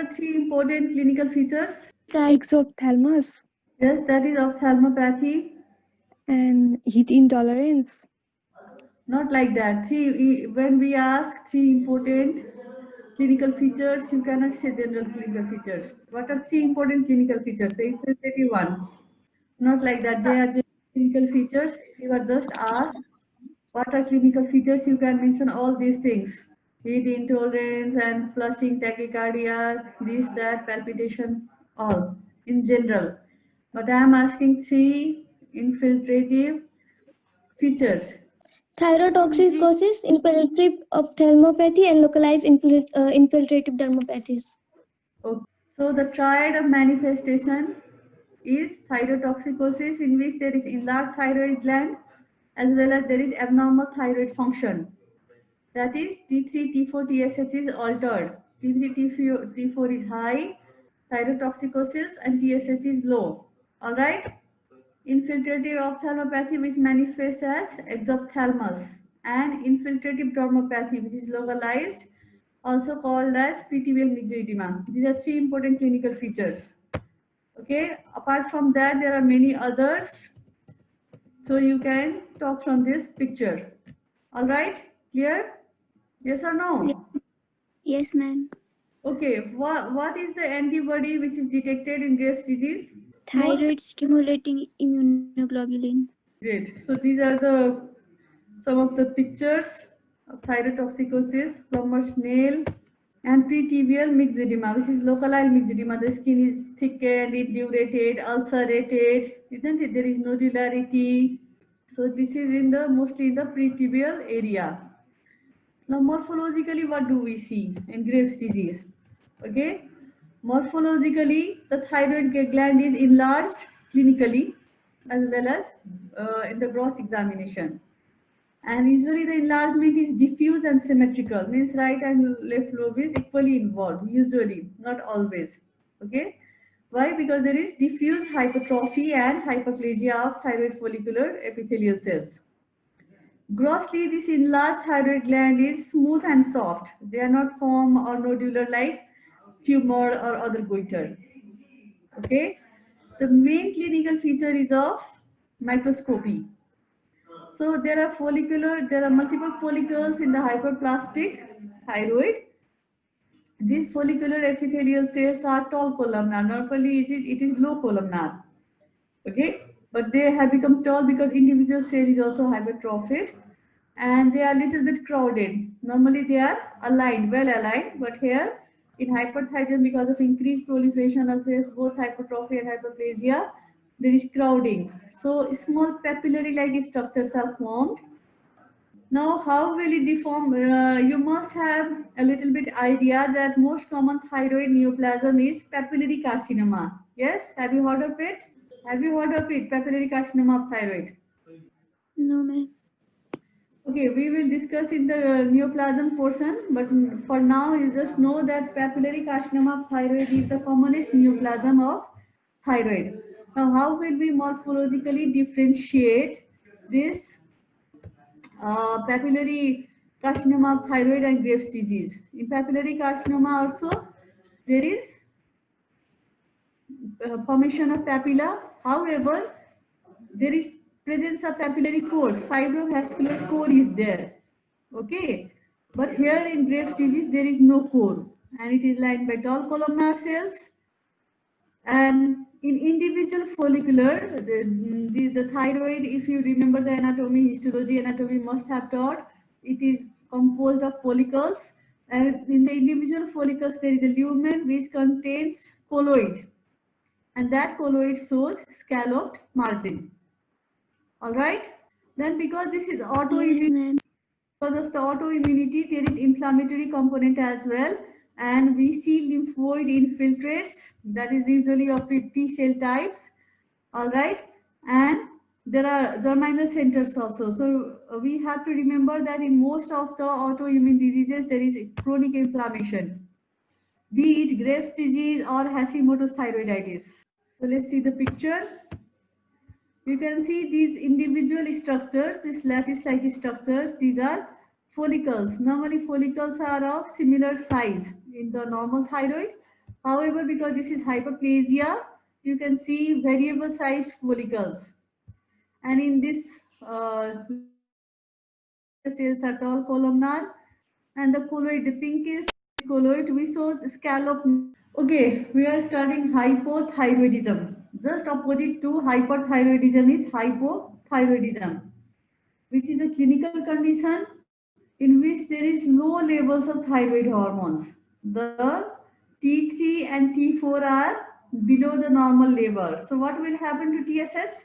are three important clinical features? Exophthalmos Yes, that is ophthalmopathy. and heat intolerance. Not like that. When we ask three important clinical features, you cannot say general clinical features. What are three important clinical features? The infiltrative one. Not like that. They are just clinical features. If you are just asked what are clinical features, you can mention all these things. Heat intolerance and flushing tachycardia, this, that, palpitation, all in general. But I am asking three infiltrative features. Thyrotoxicosis, infiltrative ophthalmopathy, and localized infiltrative dermopathies. Okay. So the triad of manifestation is thyrotoxicosis, in which there is enlarged thyroid gland as well as there is abnormal thyroid function. That is T3, T4, TSH is altered. T3, T4 is high, thyrotoxicosis, and TSH is low. All right. Infiltrative ophthalmopathy, which manifests as exophthalmos, and infiltrative dermopathy, which is localized, also called as pretibial myxoedema. These are three important clinical features. Okay. Apart from that, there are many others. So you can talk from this picture. All right. Clear? Yes or no? Yes, ma'am. Okay. What is the antibody which is detected in Graves' disease? Thyroid stimulating immunoglobulin. Great. So these are some of the pictures of thyrotoxicosis, plumber's nail, and pretibial myxedema, which is localized myxedema. The skin is thickened, indurated, ulcerated, isn't it? There is nodularity. So this is mostly in the pretibial area. Now, morphologically, what do we see in Graves' disease? Okay, morphologically, the thyroid gland is enlarged clinically as well as in the gross examination. And usually, the enlargement is diffuse and symmetrical, means right and left lobe is equally involved, usually, not always. Okay, why? Because there is diffuse hypertrophy and hyperplasia of thyroid follicular epithelial cells. Grossly, this enlarged thyroid gland is smooth and soft. They are not firm or nodular like tumor or other goiter. Okay. The main clinical feature is of microscopy. So there are multiple follicles in the hyperplastic thyroid. These follicular epithelial cells are tall columnar. Normally, it is low columnar. Okay, but they have become tall because individual cell is also hypertrophied and they are a little bit crowded. Normally they are aligned, well aligned, but here in hyperthyroidism, because of increased proliferation of cells, both hypertrophy and hyperplasia, there is crowding. So small papillary-like structures are formed. Now, how will it deform? You must have a little bit idea that most common thyroid neoplasm is papillary carcinoma. Yes, have you heard of it? Have you heard of it? Papillary carcinoma of thyroid. No, ma'am. Okay, we will discuss in the neoplasm portion, but for now, you just know that papillary carcinoma of thyroid is the commonest neoplasm of thyroid. Now, how will we morphologically differentiate this papillary carcinoma of thyroid and Graves' disease? In papillary carcinoma also, there is formation of papilla. However, there is presence of papillary cores, fibrovascular core is there. Okay, but here in Graves' disease there is no core and it is lined by tall columnar cells. And in individual follicular, the thyroid, if you remember the anatomy, histology anatomy must have taught, it is composed of follicles, and in the individual follicles there is a lumen which contains colloid, and that colloid shows scalloped margin. All right. Then because this is autoimmune, Yes, ma'am. because of the autoimmunity, there is inflammatory component as well. And we see lymphoid infiltrates, that is usually of T cell types. All right. And there are germinal centers also. So we have to remember that in most of the autoimmune diseases, there is chronic inflammation, be it Graves' disease or Hashimoto's thyroiditis. So let's see the picture. You can see these individual structures, these lattice-like structures, these are follicles. Normally follicles are of similar size in the normal thyroid. However, because this is hyperplasia, you can see variable sized follicles. And in this cells are tall columnar, and the colloid, the pinkish colloid, we shows scallop. Okay, we are studying hypothyroidism. Just opposite to hyperthyroidism is hypothyroidism, which is a clinical condition in which there is low levels of thyroid hormones. The T3 and T4 are below the normal level. So what will happen to TSH?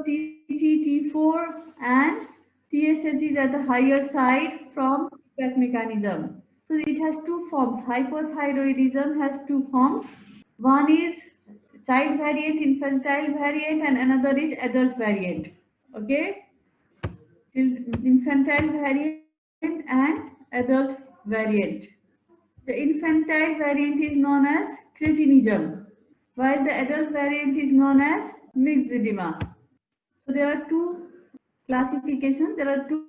T3, T4 and TSH is at the higher side from feedback mechanism. So it has two forms. Hypothyroidism has two forms. One is child variant, infantile variant, and another is adult variant. Okay? Infantile variant and adult variant. The infantile variant is known as cretinism, while the adult variant is known as mixed edema. So there are two classifications. There are two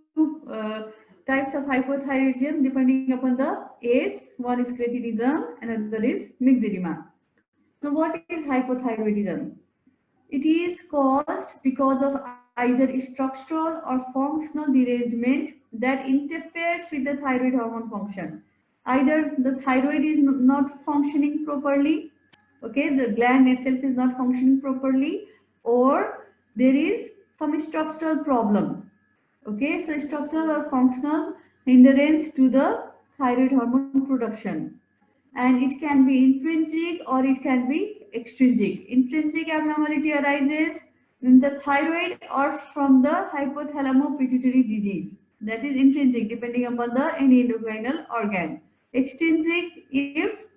types of hypothyroidism depending upon the age. One is cretinism and another is mixed edema. So what is hypothyroidism? It is caused because of either structural or functional derangement that interferes with the thyroid hormone function. Either the thyroid is not functioning properly, okay, the gland itself is not functioning properly, or there is some structural problem. Okay, so structural or functional hindrance to the thyroid hormone production. And it can be intrinsic or it can be extrinsic. Intrinsic abnormality arises in the thyroid or from the hypothalamo-pituitary disease. That is intrinsic, depending upon the any endocrinal organ. Extrinsic if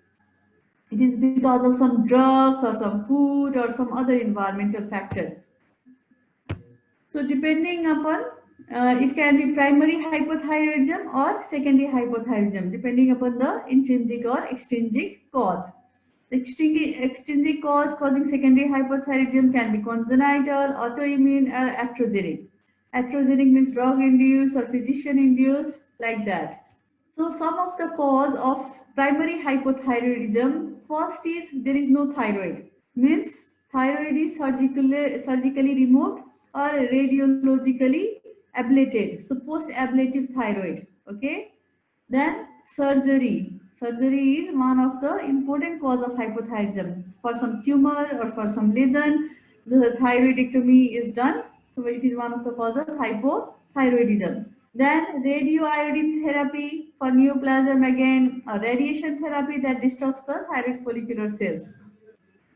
it is because of some drugs or some food or some other environmental factors. So depending upon, it can be primary hypothyroidism or secondary hypothyroidism, depending upon the intrinsic or extrinsic cause. The extrinsic cause causing secondary hypothyroidism can be congenital, autoimmune, or iatrogenic. Iatrogenic means drug-induced or physician-induced, like that. So some of the cause of primary hypothyroidism, first is there is no thyroid. Means thyroid is surgically removed or radiologically ablated. So post-ablative thyroid. Okay. Then surgery. Surgery is one of the important cause of hypothyroidism. For some tumor or for some lesion, the thyroidectomy is done. So it is one of the cause of hypothyroidism. Then radioiodine therapy for neoplasm, again a radiation therapy that destroys the thyroid follicular cells.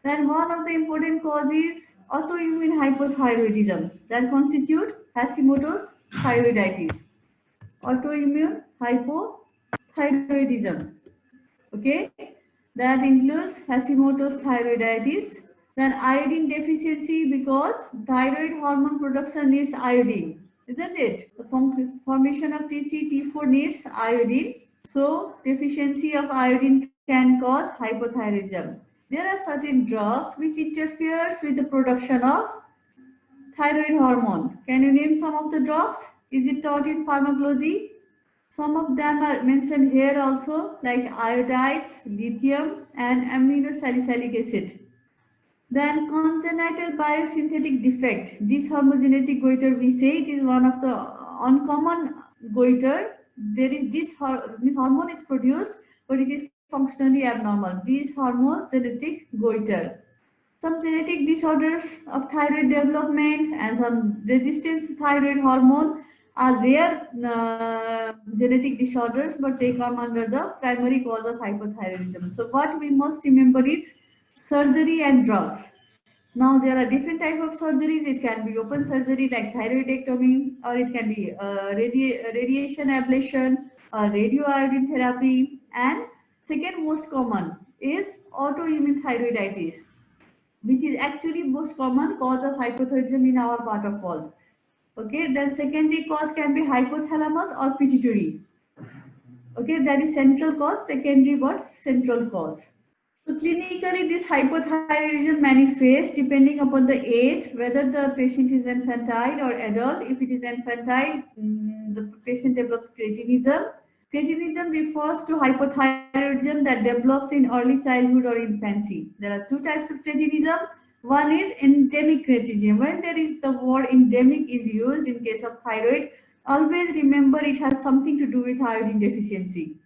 Then one of the important causes is autoimmune hypothyroidism that constitute Hashimoto's thyroiditis. Autoimmune hypothyroidism. Okay, that includes Hashimoto's thyroiditis. Then iodine deficiency, because thyroid hormone production needs iodine, isn't it? The formation of T3, T4 needs iodine. So deficiency of iodine can cause hypothyroidism. There are certain drugs which interferes with the production of thyroid hormone. Can you name some of the drugs? Is it taught in pharmacology? Some of them are mentioned here also, like iodides, lithium, and aminosalicylic acid. Then congenital biosynthetic defect, dyshomogenetic goiter, we say it is one of the uncommon goiter. There is this hormone is produced, but it is functionally abnormal. Dyshomogenetic goiter. Some genetic disorders of thyroid development and some resistance to thyroid hormone are rare genetic disorders, but they come under the primary cause of hypothyroidism. So what we must remember is surgery and drugs. Now there are different type of surgeries. It can be open surgery like thyroidectomy, or it can be radiation ablation or radioiodine therapy. And second most common is autoimmune thyroiditis, which is actually most common cause of hypothyroidism in our part of world. Okay, then secondary cause can be hypothalamus or pituitary. Okay, that is central cause, secondary but central cause. So clinically, this hypothyroidism manifests depending upon the age, whether the patient is infantile or adult. If it is infantile, the patient develops cretinism. Cretinism refers to hypothyroidism that develops in early childhood or infancy. There are two types of cretinism. One is endemic cretinism. When there is the word endemic is used in case of thyroid, always remember it has something to do with iodine deficiency.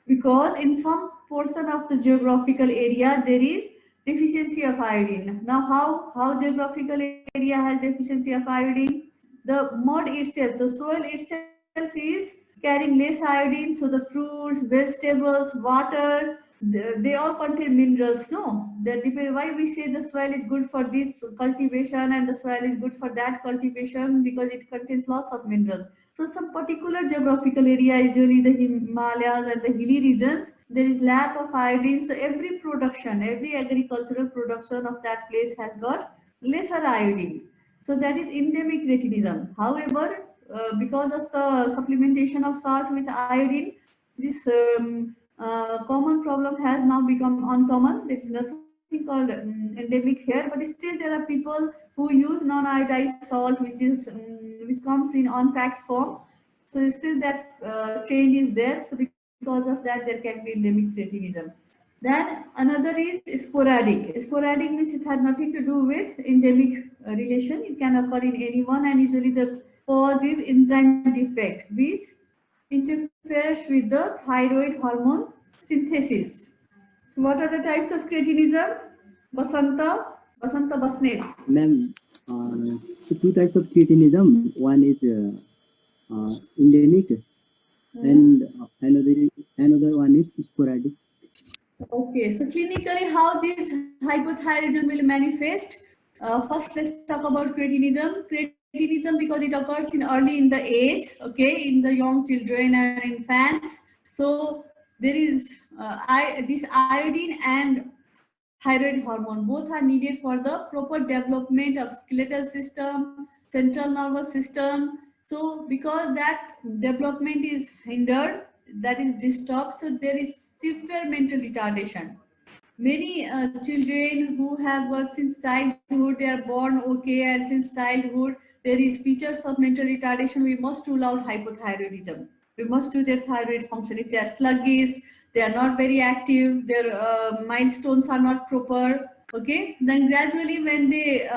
Because in some portion of the geographical area there is deficiency of iodine. Now how geographical area has deficiency of iodine? The mud itself, the soil itself is carrying less iodine, so the fruits, vegetables, water, they all contain minerals. No, why we say the soil is good for this cultivation and the soil is good for that cultivation, because it contains lots of minerals. So some particular geographical area, usually the Himalayas and the hilly regions, there is lack of iodine. So every production, every agricultural production of that place has got lesser iodine. So that is endemic cretinism. However, because of the supplementation of salt with iodine, this common problem has now become uncommon. There is nothing called endemic here, but still there are people who use non-iodized salt, which comes in unpacked form. So still that trend is there. So because of that, there can be endemic cretinism. Then another is sporadic. Sporadic means it has nothing to do with endemic relation. It can occur in anyone, and usually the cause is enzyme defect, which interferes with the thyroid hormone synthesis. So what are the types of cretinism? Basanta Basnet. Ma'am, the two types of cretinism. One is endemic, and another one is sporadic. Okay, so clinically, how this hypothyroidism will manifest? First, let's talk about cretinism. Cretinism, because it occurs in early in the age, okay, in the young children and infants. So there is this iodine and thyroid hormone. Both are needed for the proper development of skeletal system, central nervous system. So because that development is hindered, that is disturbed, so there is severe mental retardation. Many children who have since childhood, they are born okay, and since childhood there is features of mental retardation. We must rule out hypothyroidism. We must do their thyroid function. If they are sluggish, they are not very active, their milestones are not proper, okay, then gradually when they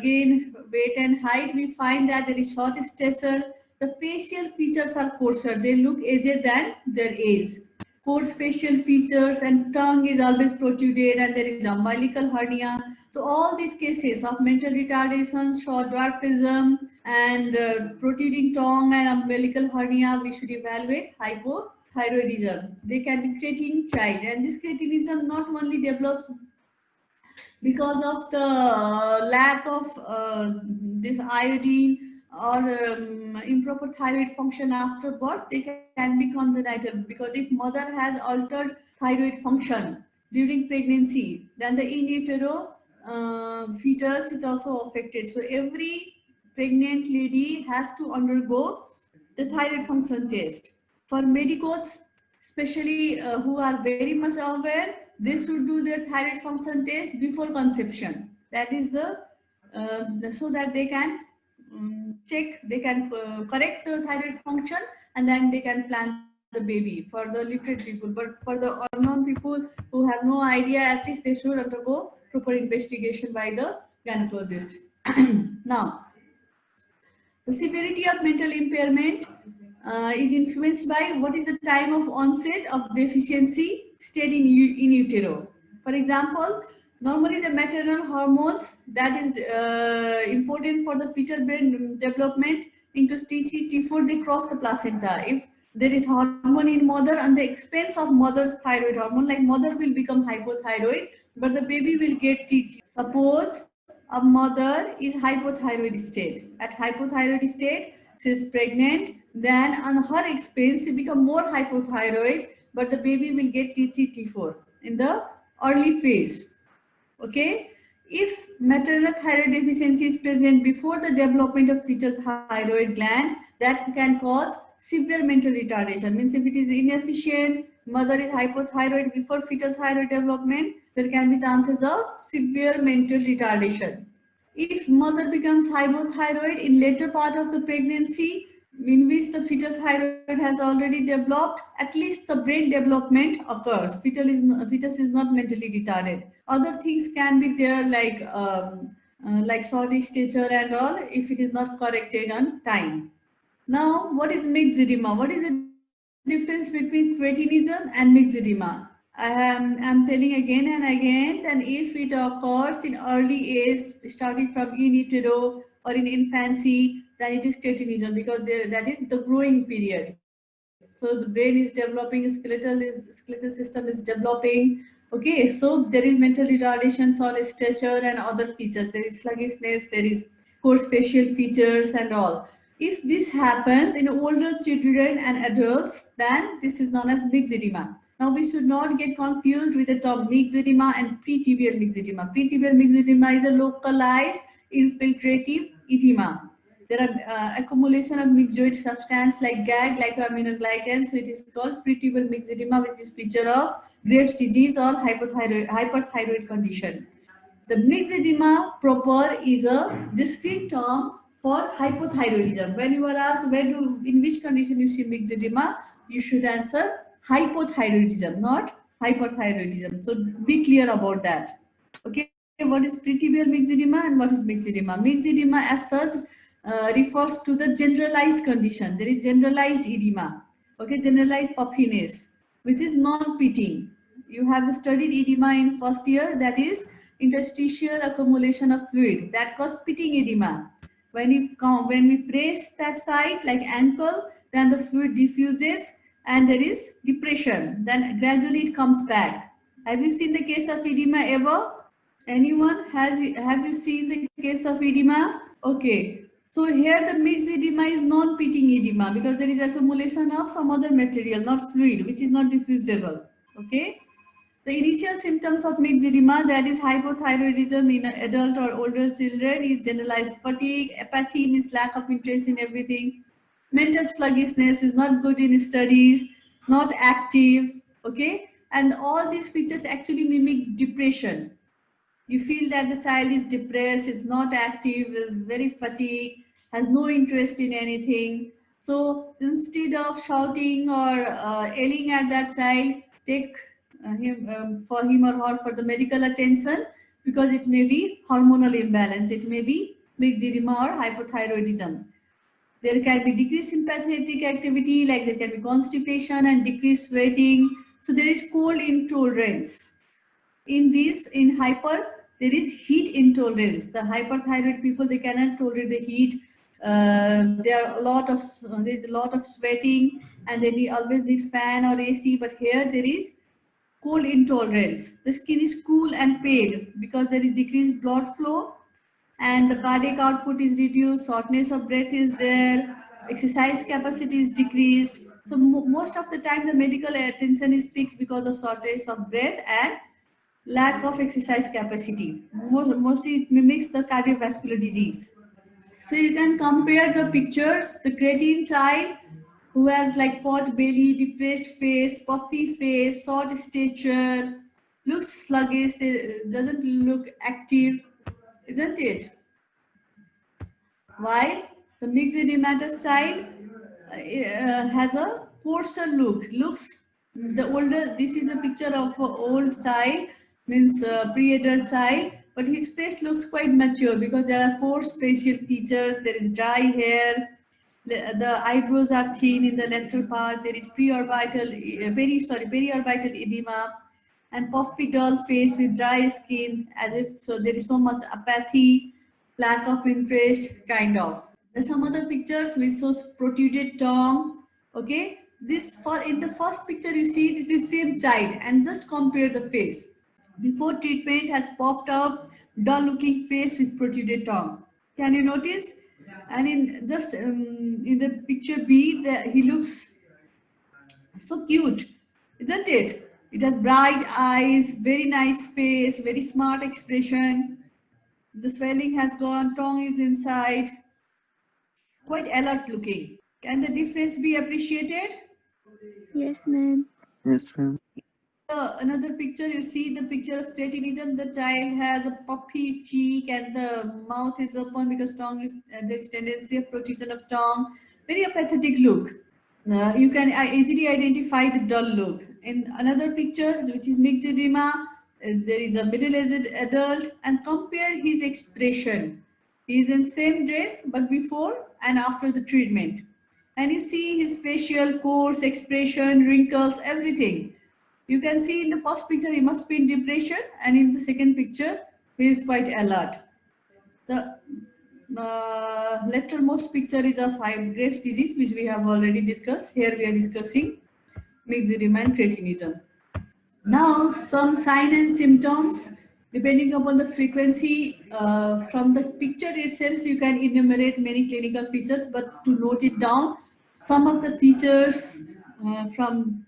gain weight and height, we find that there is short stature, the facial features are coarser, they look aged than their age, coarse facial features, and tongue is always protruded, and there is umbilical hernia. So all these cases of mental retardation, short dwarfism, and protruding tongue and umbilical hernia, we should evaluate hypothyroidism. They can be creatine child, and this cretinism not only develops because of the lack of this iodine or improper thyroid function after birth, they can be congenital, because if mother has altered thyroid function during pregnancy, then the in utero fetus is also affected. So every pregnant lady has to undergo the thyroid function test. For medicos, especially who are very much aware, they should do their thyroid function test before conception. That is so that they can check, they can correct the thyroid function, and then they can plan the baby for the literate people. But for the unknown people who have no idea, at least they should undergo proper investigation by the gynecologist. Now, the severity of mental impairment is influenced by what is the time of onset of deficiency state in utero. For example, normally the maternal hormones that is important for the fetal brain development into T3, T4, they cross the placenta. If there is hormone in mother on the expense of mother's thyroid hormone, like mother will become hypothyroid, but the baby will get T3. Suppose a mother is hypothyroid state. At hypothyroid state, she is pregnant, then on her expense, she become more hypothyroid, but the baby will get T3, T4 in the early phase. Okay? If maternal thyroid deficiency is present before the development of fetal thyroid gland, that can cause severe mental retardation. Means if it is inefficient, mother is hypothyroid before fetal thyroid development, there can be chances of severe mental retardation. If mother becomes hypothyroid in later part of the pregnancy, in which the fetal thyroid has already developed, at least the brain development occurs. Fetus is not mentally retarded. Other things can be there like short stature and all if it is not corrected on time. Now, what is mixed edema? What is the difference between cretinism and mixed edema? I'm telling again and again that if it occurs in early age, starting from in utero or in infancy, then it is cretinism because that is the growing period. So the brain is developing, skeletal system is developing. Okay, so there is mental retardation, short stature, and other features. There is sluggishness, there is coarse facial features, and all. If this happens in older children and adults, then this is known as mixed edema. Now we should not get confused with the term mixed edema and pretibial mixed edema. Pretibial mixed edema is a localized infiltrative edema. There are accumulation of myxoid substance like GAG, glycosaminoglycans, so it is called pretibial mixed edema, which is feature of Graves' disease or hyperthyroid condition. The mixed edema proper is a discrete term for hypothyroidism. When you are asked in which condition you see mixed edema, you should answer hypothyroidism, not hyperthyroidism. So be clear about that. Okay, what is pretibial mixed edema and what is mixed edema? Mixed edema as such refers to the generalized condition. There is generalized edema, okay, generalized puffiness, which is non-pitting. You have studied edema in first year, that is interstitial accumulation of fluid that causes pitting edema. When we press that site like ankle, then the fluid diffuses and there is depression. Then gradually it comes back. Have you seen the case of edema ever? Anyone have you seen the case of edema? Okay. So here the mixed edema is non-pitting edema because there is accumulation of some other material, not fluid, which is not diffusible. Okay. The initial symptoms of mixed edema, that is hypothyroidism in adult or older children, is generalized fatigue. Apathy means lack of interest in everything. Mental sluggishness is not good in studies, not active. Okay. And all these features actually mimic depression. You feel that the child is depressed, is not active, is very fatigued, has no interest in anything. So instead of shouting or yelling at that child, take him for him or her for the medical attention because it may be hormonal imbalance, it may be mixed edema or hypothyroidism. There can be decreased sympathetic activity, like there can be constipation and decreased sweating. So there is cold intolerance. In hyper, there is heat intolerance. The hyperthyroid people, they cannot tolerate the heat. There's a lot of sweating, and they always need fan or AC. But here there is cold intolerance. The skin is cool and pale because there is decreased blood flow, and the cardiac output is reduced. Shortness of breath is there. Exercise capacity is decreased. So most of the time, the medical attention is fixed because of shortness of breath and lack of exercise capacity. Mostly it mimics the cardiovascular disease. So you can compare the pictures. The creatine child who has like pot belly, depressed face, puffy face, short stature, looks sluggish, doesn't look active, isn't it? While the mixed edematous child has a coarser look. Looks the older. This is a picture of an old child, means pre-adult child, but his face looks quite mature because there are coarse facial features. There is dry hair. The eyebrows are thin in the lateral part. There is periorbital edema, and puffy dull face with dry skin, as if so there is so much apathy, lack of interest, kind of. There's some other pictures which shows protruded tongue. Okay, in the first picture you see this is same child, and just compare the face. Before treatment has puffed up, dull looking face with protruded tongue. Can you notice? And in the picture B, he looks so cute, isn't it? It has bright eyes, very nice face, very smart expression. The swelling has gone, tongue is inside, quite alert looking. Can the difference be appreciated? Yes, ma'am. Yes, ma'am. Another picture, you see the picture of cretinism. The child has a puffy cheek and the mouth is open because tongue is there is tendency of protrusion of tongue. very apathetic look. You can easily identify the dull look. In another picture, which is mixed edema, there is a middle-aged adult, and compare his expression. He is in same dress, but before and after the treatment. And you see his facial, coarse expression, wrinkles, everything. You can see in the first picture he must be in depression, and in the second picture he is quite alert. The lettermost picture is of Graves' disease, which we have already discussed. Here we are discussing mixed edema and cretinism. Now, some sign and symptoms, depending upon the frequency, from the picture itself, you can enumerate many clinical features, but to note it down, some of the features from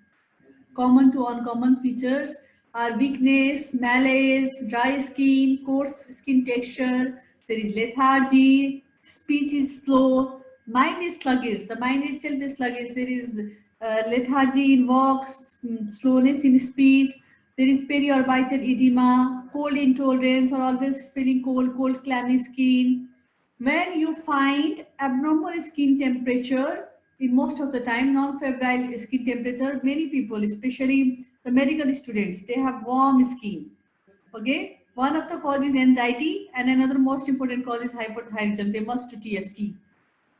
common to uncommon features are weakness, malaise, dry skin, coarse skin texture, there is lethargy, speech is slow, mind is sluggish, the mind itself is sluggish, there is lethargy in walk, slowness in speech, there is periorbital edema, cold intolerance or always feeling cold, clammy skin. When you find abnormal skin temperature, in most of the time, non-febrile skin temperature, many people, especially the medical students, they have warm skin. Okay, one of the causes is anxiety, and another most important cause is hypothyroidism. They must do TFT.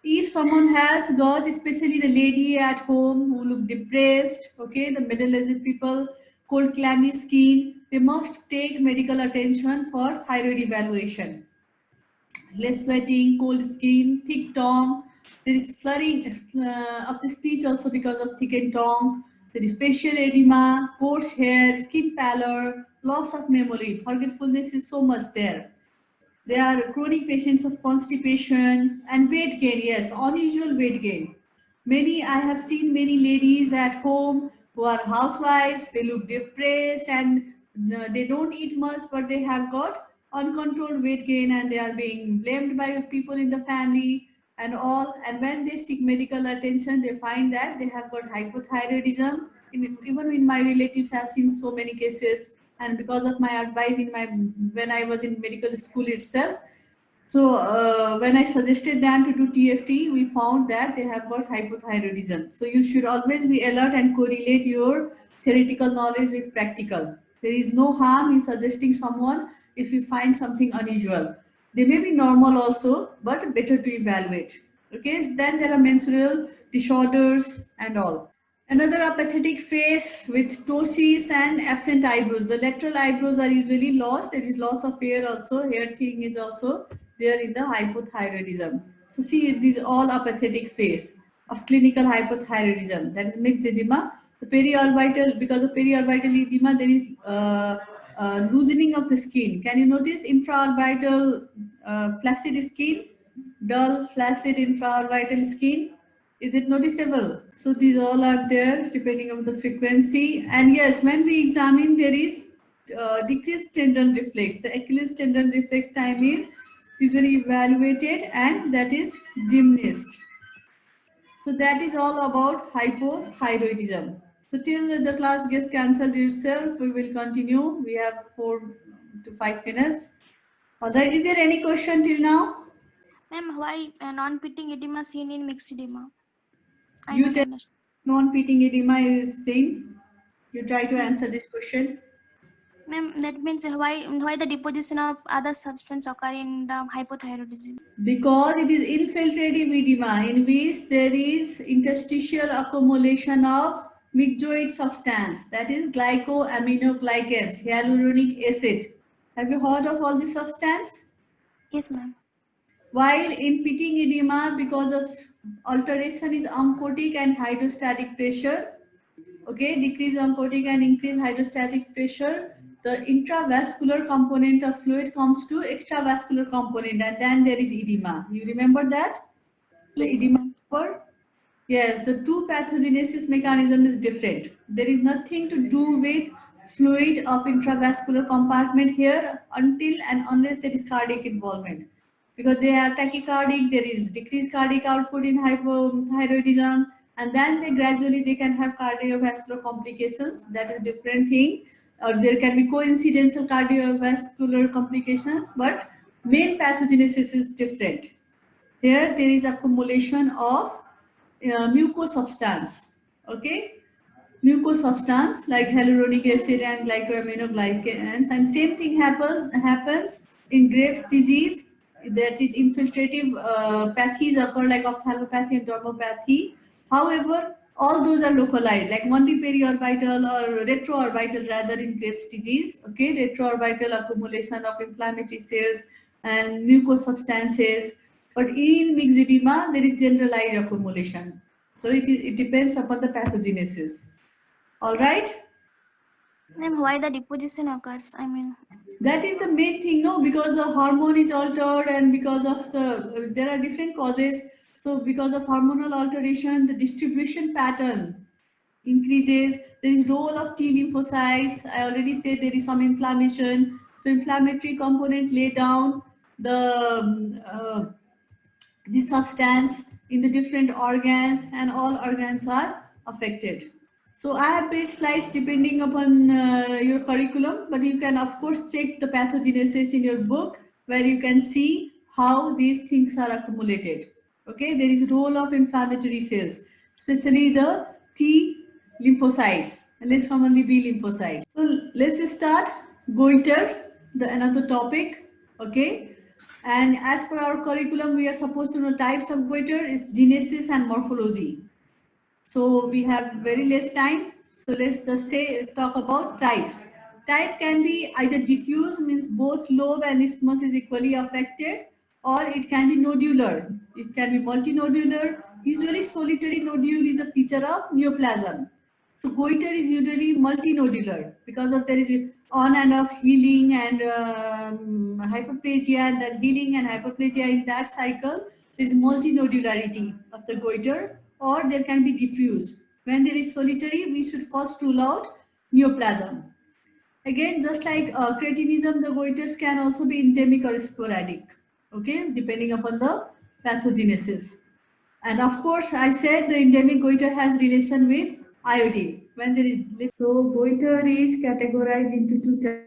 If someone has got, especially the lady at home who look depressed, okay, the middle-aged people, cold, clammy skin, they must take medical attention for thyroid evaluation. Less sweating, cold skin, thick tongue. There is slurring of the speech also because of thickened tongue. There is facial edema, coarse hair, skin pallor, loss of memory. Forgetfulness is so much there. There are chronic patients of constipation and weight gain. Yes, unusual weight gain. I have seen many ladies at home who are housewives. They look depressed and they don't eat much, but they have got uncontrolled weight gain and they are being blamed by people in the family and all. And when they seek medical attention, they find that they have got hypothyroidism. Even in my relatives, I have seen so many cases. And because of my advice when I was in medical school itself, so when I suggested them to do TFT, we found that they have got hypothyroidism. So you should always be alert and correlate your theoretical knowledge with practical. There is no harm in suggesting someone if you find something unusual. They may be normal also, but better to evaluate. Okay, then there are menstrual disorders and all. Another apathetic face with ptosis and absent eyebrows. The lateral eyebrows are usually lost. There is loss of hair also. Hair thinning is also there in the hypothyroidism. So see, these all apathetic face of clinical hypothyroidism. That is mixed edema. The periorbital, because of periorbital edema, there is loosening of the skin. Can you notice infraorbital flaccid skin, dull flaccid infraorbital skin? Is it noticeable? So these all are there depending on the frequency. And yes, when we examine, there is decreased tendon reflex. The Achilles tendon reflex time is usually evaluated and that is diminished. So that is all about hypothyroidism. So till the class gets cancelled itself, we will continue. We have 4 to 5 minutes. Alright, is there any question till now? Ma'am, why non-pitting edema seen in mixed edema? I You don't tell understand. non-pitting edema is same. You try to answer this question. Ma'am, that means why the deposition of other substance occur in the hypothyroidism? Because it is infiltrative edema in which there is interstitial accumulation of myxoid substance, that is glycoaminoglycans, hyaluronic acid. Have you heard of all this substance? Yes, ma'am. While in pitting edema, because of alteration is oncotic and hydrostatic pressure, okay, decrease oncotic and increase hydrostatic pressure, the intravascular component of fluid comes to extravascular component and then there is edema. You remember that? The Yes, edema ma'am. number? Yes, the two pathogenesis mechanism is different. There is nothing to do with fluid of intravascular compartment here until and unless there is cardiac involvement. Because they are tachycardic, there is decreased cardiac output in hypothyroidism, and then they can have cardiovascular complications. That is different thing. Or there can be coincidental cardiovascular complications, but main pathogenesis is different. Here there is accumulation of mucosubstance. Okay, mucosubstance like hyaluronic acid and glycosaminoglycans, and same thing happens in Graves' disease. That is infiltrative pathies occur like ophthalmopathy and dermopathy. However, all those are localized, like only periorbital or retroorbital rather in Graves' disease. Okay, retroorbital accumulation of inflammatory cells and mucosubstances. But in myxedema, there is generalized accumulation. So it depends upon the pathogenesis. All right. Ma'am, why the deposition occurs? I mean, That is the main thing, no, because the hormone is altered and because of there are different causes. So because of hormonal alteration, the distribution pattern increases. There is role of T lymphocytes. I already said there is some inflammation. So inflammatory component lay down the substance in the different organs, and all organs are affected. So I have page slides depending upon your curriculum, but you can of course check the pathogenesis in your book where you can see how these things are accumulated. Okay, there is role of inflammatory cells, especially the T lymphocytes, and less commonly B lymphocytes. So let's start goiter, the another topic. Okay, and as per our curriculum, we are supposed to know types of goiter, is genesis and morphology. So we have very less time. So let's just talk about types. Type can be either diffuse, means both lobe and isthmus is equally affected, or it can be nodular. It can be multinodular. Usually solitary nodule is a feature of neoplasm. So goiter is usually multinodular because of there is on and off healing and hyperplasia, and then healing and hyperplasia in that cycle. There is multinodularity of the goiter, or there can be diffuse. When there is solitary, we should first rule out neoplasm. Again, just like cretinism, the goiters can also be endemic or sporadic, okay, depending upon the pathogenesis. And of course, I said the endemic goiter has relation with iodine. When there is so goiter is categorized into two types.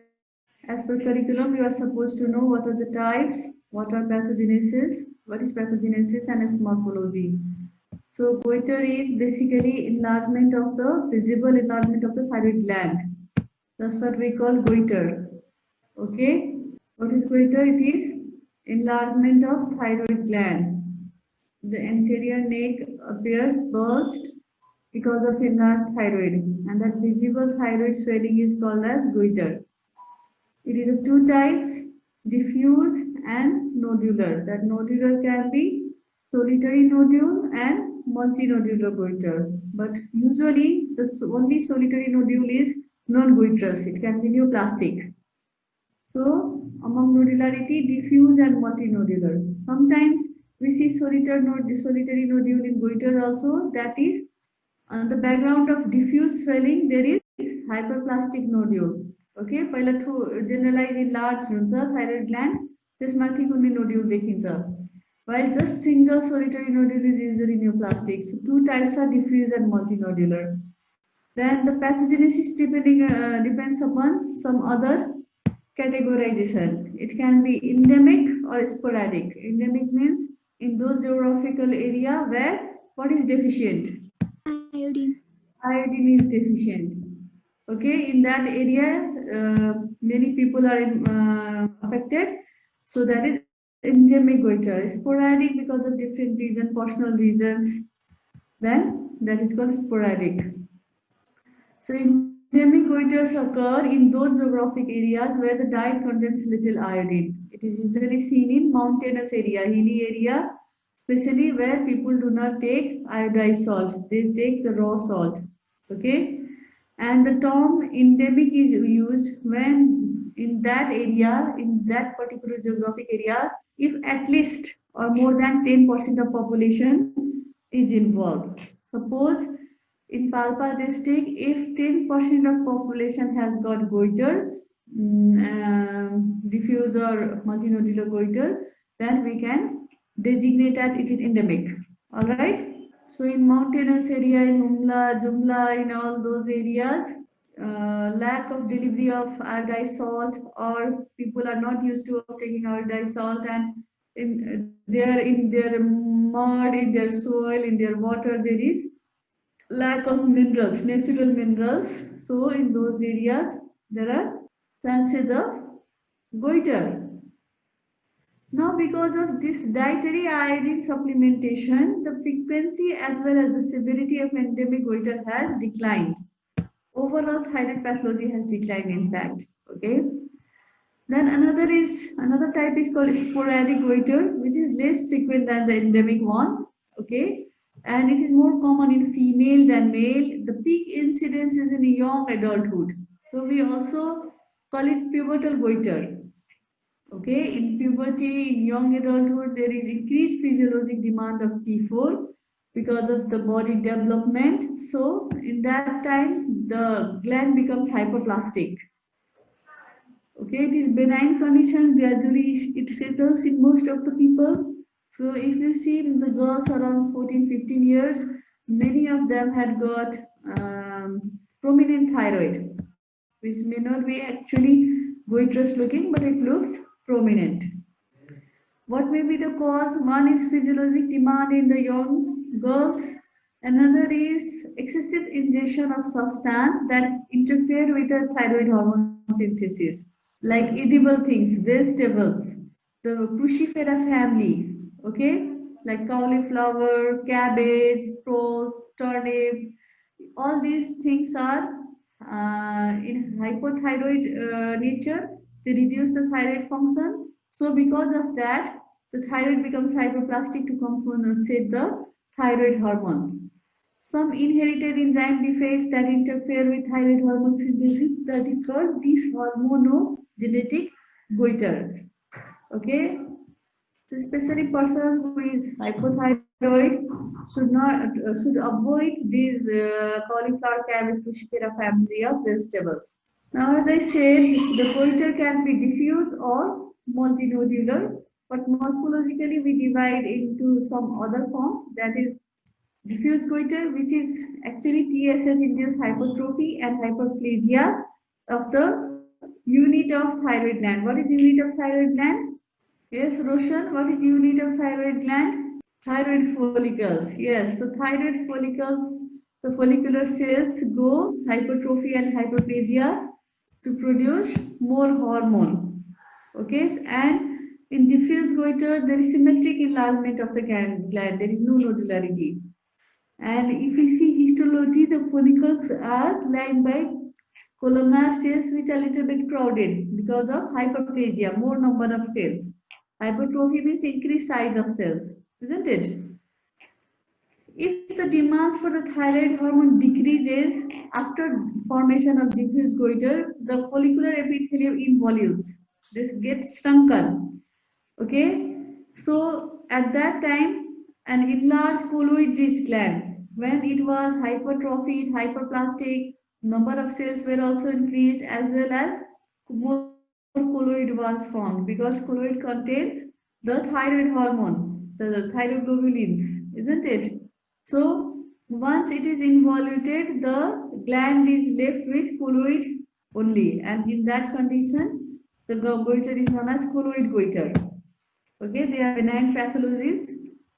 As per curriculum, you are supposed to know what are the types, what are pathogenesis, what is pathogenesis, and its morphology. So goiter is basically enlargement of the visible enlargement of the thyroid gland. That's what we call goiter. Okay. What is goiter? It is enlargement of thyroid gland. The anterior neck appears bulged because of enlarged thyroid, and that visible thyroid swelling is called as goiter. It is of two types, diffuse and nodular. That nodular can be solitary nodule and multinodular goiter. But usually the only solitary nodule is non-goitrous. It can be neoplastic. So among nodularity, diffuse and multinodular. Sometimes we see solitary nodule in goiter also. That is on the background of diffuse swelling, there is hyperplastic nodule. Okay, पहिला generalize enlarged हुन्छ thyroid gland, त्यसमाथि कुनै nodule देखिन्छ. While just single solitary nodule is usually neoplastic. So two types are diffuse and multinodular. Then the pathogenesis depends upon some other categorization. It can be endemic or sporadic. Endemic means in those geographical area where what is deficient? iodine. Iodine is deficient. Okay, in that area, many people are affected. So that is endemic goiter. Sporadic because of different reasons, personal reasons. Then that is called sporadic. So endemic goiters occur in those geographic areas where the diet contains little iodine. It is usually seen in mountainous area, hilly area, especially where people do not take iodized salt. They take the raw salt. Okay. And the term endemic is used when in that area, in that particular geographic area, if at least or more than 10% of population is involved. Suppose in Palpa district, if 10% of population has got goiter, diffuse or multinodular goiter, then we can designate that it is endemic. All right. So in mountainous area, in Humla, Jumla, in all those areas, lack of delivery of iodized salt, or people are not used to taking iodized salt, and in their mud, in their soil, in their water, there is lack of minerals, natural minerals. So in those areas, there are chances of goiter. Now, because of this dietary iodine supplementation, the frequency as well as the severity of endemic goiter has declined. Overall thyroid pathology has declined, in fact. Okay. Then another type is called sporadic goiter, which is less frequent than the endemic one. Okay, and it is more common in female than male. The peak incidence is in young adulthood. So we also call it pubertal goiter. Okay, in puberty, in young adulthood, there is increased physiologic demand of T4 because of the body development. So in that time, the gland becomes hyperplastic. Okay, it is benign condition. Gradually, it settles in most of the people. So if you see the girls around 14, 15 years, many of them had got prominent thyroid, which may not be actually goitrous looking, but it looks prominent. What may be the cause? One is physiologic demand in the young girls. Another is excessive ingestion of substance that interfere with the thyroid hormone synthesis, like edible things, vegetables, the crucifera family, okay, like cauliflower, cabbage, sprouts, turnip. All these things are in hypothyroid nature. They reduce the thyroid function. So because of that, the thyroid becomes hyperplastic to compensate the thyroid hormone. Some inherited enzyme defects that interfere with thyroid hormone synthesis that is called dyshormonogenetic goiter. Okay, so especially person who is hypothyroid should avoid these cauliflower, cabbage, crucifera family of vegetables. Now, as I said, the goiter can be diffuse or multinodular, but morphologically we divide into some other forms. That is diffuse goiter, which is actually TSH-induced hypertrophy and hyperplasia of the unit of thyroid gland. What is unit of thyroid gland? Yes, Roshan, what is unit of thyroid gland? Thyroid follicles. Yes, so thyroid follicles, the follicular cells go hypertrophy and hyperplasia to produce more hormone. Okay, and in diffuse goiter, there is symmetric enlargement of the gland. There is no nodularity. And if we see histology, the follicles are lined by columnar cells which are a little bit crowded because of hyperplasia, more number of cells. Hypertrophy means increased size of cells, isn't it? If the demands for the thyroid hormone decreases after formation of diffuse goiter, the follicular epithelium involutes. This gets shrunken. Okay, so at that time, an enlarged colloid-rich gland, when it was hypertrophied, hyperplastic, number of cells were also increased, as well as more colloid was formed, because colloid contains the thyroid hormone, the thyroglobulins, isn't it? So once it is involuted, the gland is left with colloid only, and in that condition, the goiter is known as colloid goiter. Okay, they are benign pathologies.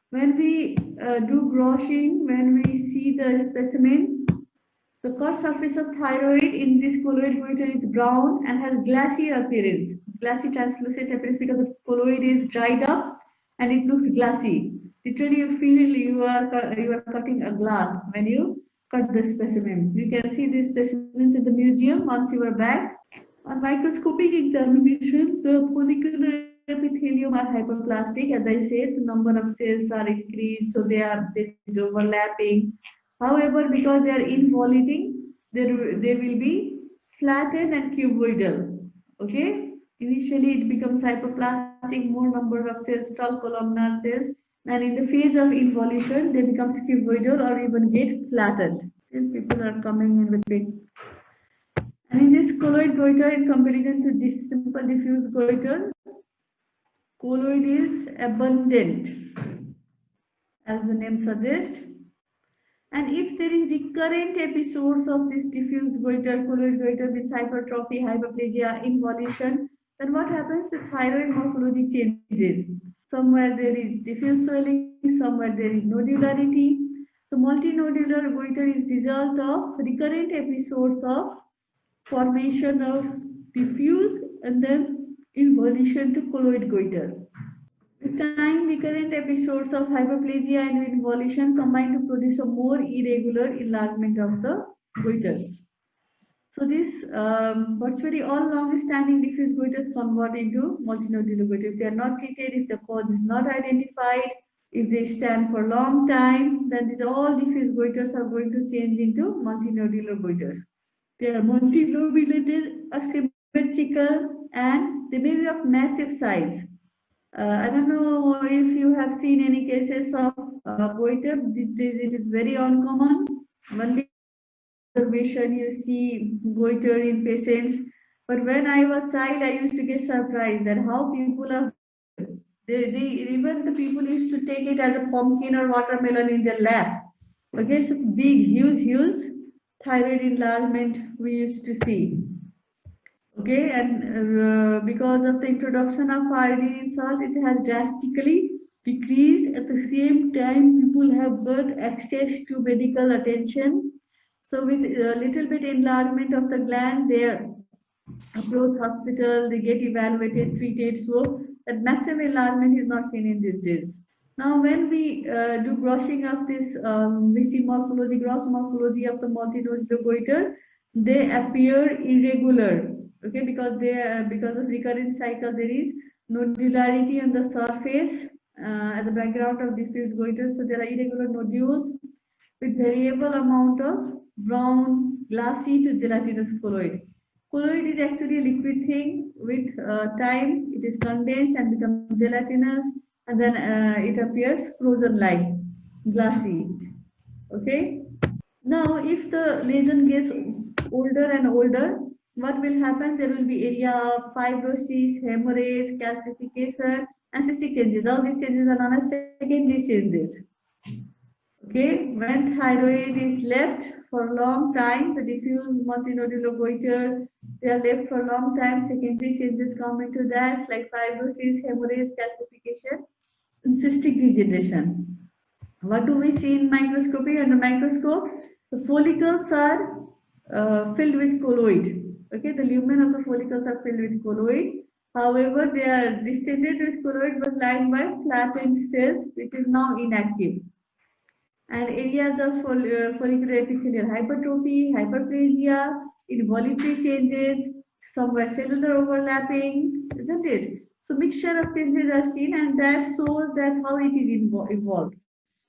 When we do groshing, when we see the specimen, the cut surface of thyroid in this colloid goiter is brown and has glassy appearance, glassy translucent appearance, because the colloid is dried up and it looks glassy. Literally, you feel you are cutting a glass when you cut the specimen. You can see these specimens in the museum once you are back. On microscopic examination, the follicular epithelium are hyperplastic. As I said, the number of cells are increased, so there is overlapping. However, because they are involuting, they will be flattened and cuboidal. Okay, initially it becomes hyperplastic, more number of cells, tall columnar cells, and in the phase of involution, they become cuboidal or even get flattened. Still, people are coming in with big. And in this colloid goiter, in comparison to this simple diffuse goiter, colloid is abundant, as the name suggests. And if there is recurrent episodes of this diffuse goiter, colloid goiter with hypertrophy, hyperplasia, involution, then what happens? The thyroid morphology changes. somewhere there is diffuse swelling, somewhere there is nodularity. So multinodular goiter is result of recurrent episodes of formation of diffuse and then involution to colloid goiter. With time, recurrent episodes of hyperplasia and involution combine to produce a more irregular enlargement of the goiters. So this virtually all long-standing diffuse goiters convert into multinodular goiter. If they are not treated, if the cause is not identified, if they stand for a long time, then these all diffuse goiters are going to change into multinodular goiters. They are multilobulated, asymmetrical, and they may be of massive size. I don't know if you have seen any cases of goiter. It is very uncommon. Only observation you see goiter in patients. But when I was child, I used to get surprised that how people are. Even the people used to take it as a pumpkin or watermelon in their lap. Okay, such big, huge thyroid enlargement we used to see. Okay, and because of the introduction of iodine salt, it has drastically decreased. At the same time, people have got access to medical attention. So with a little bit enlargement of the gland, they approach hospital, they get evaluated, treated. So that massive enlargement is not seen in these days. Now, when we do brushing of this, we see morphology, gross morphology of the multinodular goiter, they appear irregular. Okay, because of recurrent cycle, there is nodularity on the surface at the background of diffuse goiter. So there are irregular nodules with variable amount of brown, glassy to gelatinous colloid. Colloid is actually a liquid thing. With time, it is condensed and becomes gelatinous, and then it appears frozen-like, glassy. Okay. Now, if the lesion gets older and older, what will happen? There will be area of fibrosis, hemorrhage, calcification, and cystic changes. All these changes are known as secondary changes. Okay, when thyroid is left for a long time, the diffuse multinodular goiter, they are left for a long time. Secondary changes come into that, like fibrosis, hemorrhage, calcification, and cystic degeneration. What do we see in microscopy? Under microscope, the follicles are filled with colloid. Okay, the lumen of the follicles are filled with colloid. However, they are distended with colloid but lined by flattened cells, which is now inactive. And areas of follicular epithelial hypertrophy, hyperplasia, involuntary changes, somewhere cellular overlapping, isn't it? So mixture of changes are seen, and that shows that how it is evolved.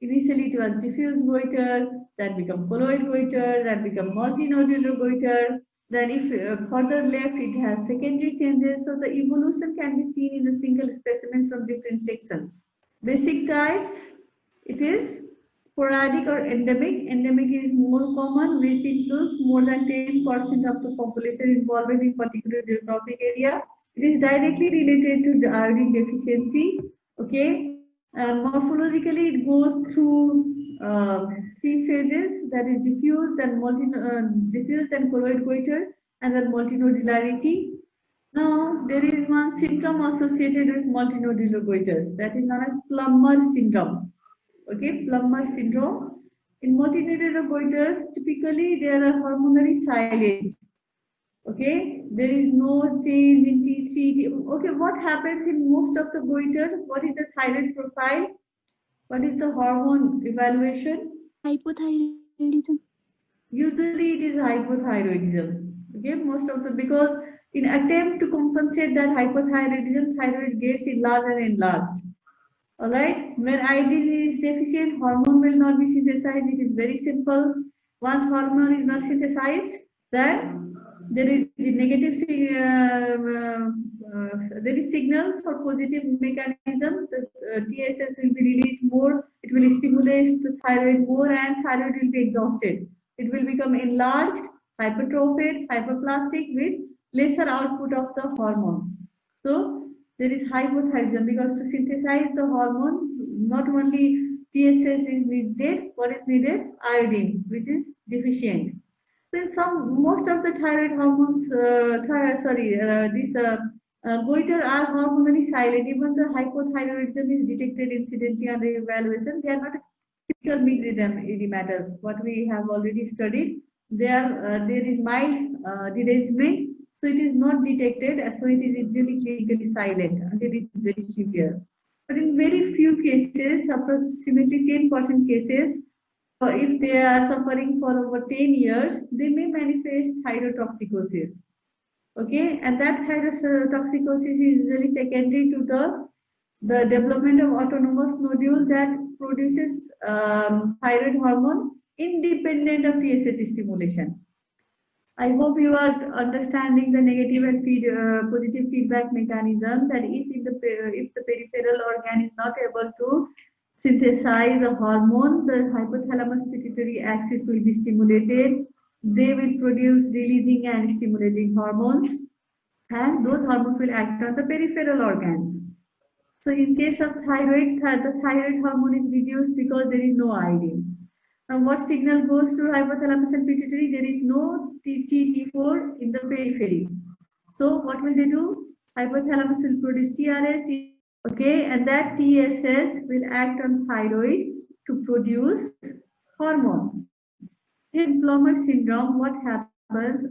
Initially, it was diffuse goiter, that become colloid goiter, that become multinodular goiter. Then if further left, it has secondary changes. So the evolution can be seen in a single specimen from different sections. Basic types, it is sporadic or endemic. Endemic is more common, which includes more than 10% of the population involved in particular geographic area. It is directly related to the iodine deficiency. Okay, morphologically, it goes through 3 phases, that is diffuse, then diffuse, then colloid goiter, and then multinodularity. Now, there is one syndrome associated with multinodular goiters, that is known as Plummer syndrome. Okay, Plummer syndrome. In multinodular goiters, typically there are hormonally silent. Okay, there is no change in T3. Okay, what happens in most of the goiter? What is the thyroid profile? What is the hormone evaluation? Hypothyroidism. Usually it is hypothyroidism. Okay, most of the, because in attempt to compensate that hypothyroidism, thyroid gets enlarged and enlarged. All right, when iodine is deficient, hormone will not be synthesized. It is very simple. Once hormone is not synthesized, then there is negative there is signal for positive mechanism. The TSS will be released more. It will stimulate the thyroid more, and thyroid will be exhausted. It will become enlarged, hypertrophic, hyperplastic with lesser output of the hormone. So there is hypothyroidism, because to synthesize the hormone, not only TSS is needed, what is needed? Iodine, which is deficient. So in most of the thyroid hormones, goiter are hormonally silent. Even the hypothyroidism is detected incidentally under evaluation. They are not typical mixed edematous. What we have already studied, there is mild derangement, so it is not detected, so it is usually clinically silent until it is very severe. But in very few cases, approximately 10% cases, if they are suffering for over 10 years, they may manifest thyrotoxicosis. Okay, and that thyrotoxicosis is usually secondary to the development of autonomous nodule that produces thyroid hormone independent of TSH stimulation. I hope you are understanding the negative and positive feedback mechanism, that if the peripheral organ is not able to synthesize the hormone, the hypothalamus pituitary axis will be stimulated. They will produce releasing and stimulating hormones, and those hormones will act on the peripheral organs. So in case of thyroid, the thyroid hormone is reduced because there is no iodine. Now what signal goes to hypothalamus and pituitary? There is no T4 in the periphery. So what will they do? Hypothalamus will produce TRS, okay, and that TSS will act on thyroid to produce hormone. In Plummer syndrome, what happens?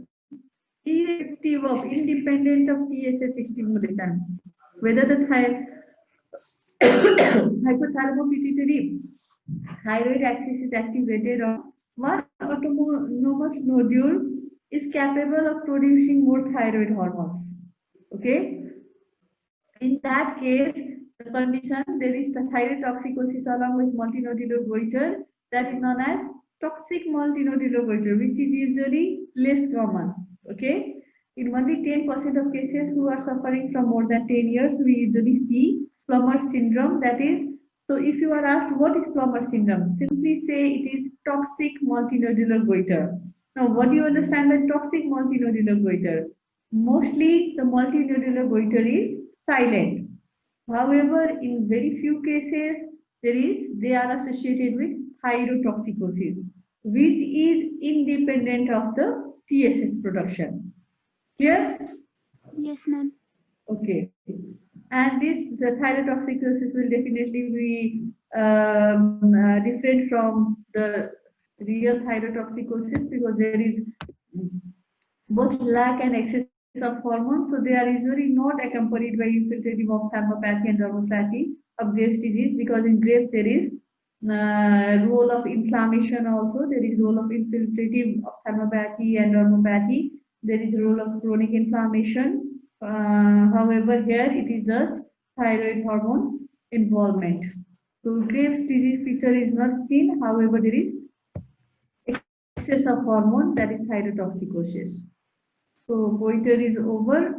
Irrespective of, independent of TSH stimulation, whether the hypothalamus-pituitary thyroid axis is activated or one autonomous nodule is capable of producing more thyroid hormones. Okay, in that case, the condition, there is the thyrotoxicosis along with multinodular goiter, that is known as toxic multinodular goiter, which is usually less common. Okay, in only 10% of cases who are suffering from more than 10 years, we usually see Plummer syndrome. That is, so if you are asked what is Plummer syndrome, simply say it is toxic multinodular goiter. Now, what do you understand by toxic multinodular goiter? Mostly the multinodular goiter is silent. However, in very few cases, they are associated with thyrotoxicosis, which is independent of the TSS production. Clear? Yes, ma'am. Okay. And the thyrotoxicosis will definitely be different from the real thyrotoxicosis, because there is both lack and excess of hormones, so they are usually not accompanied by infiltrative ophthalmopathy and dermopathy of Graves' disease, because in Graves there is role of inflammation also, there is role of infiltrative ophthalmopathy and dermopathy, there is role of chronic inflammation. However, here it is just thyroid hormone involvement. So Graves' disease feature is not seen, however, there is excess of hormone, that is thyrotoxicosis. So goiter is over.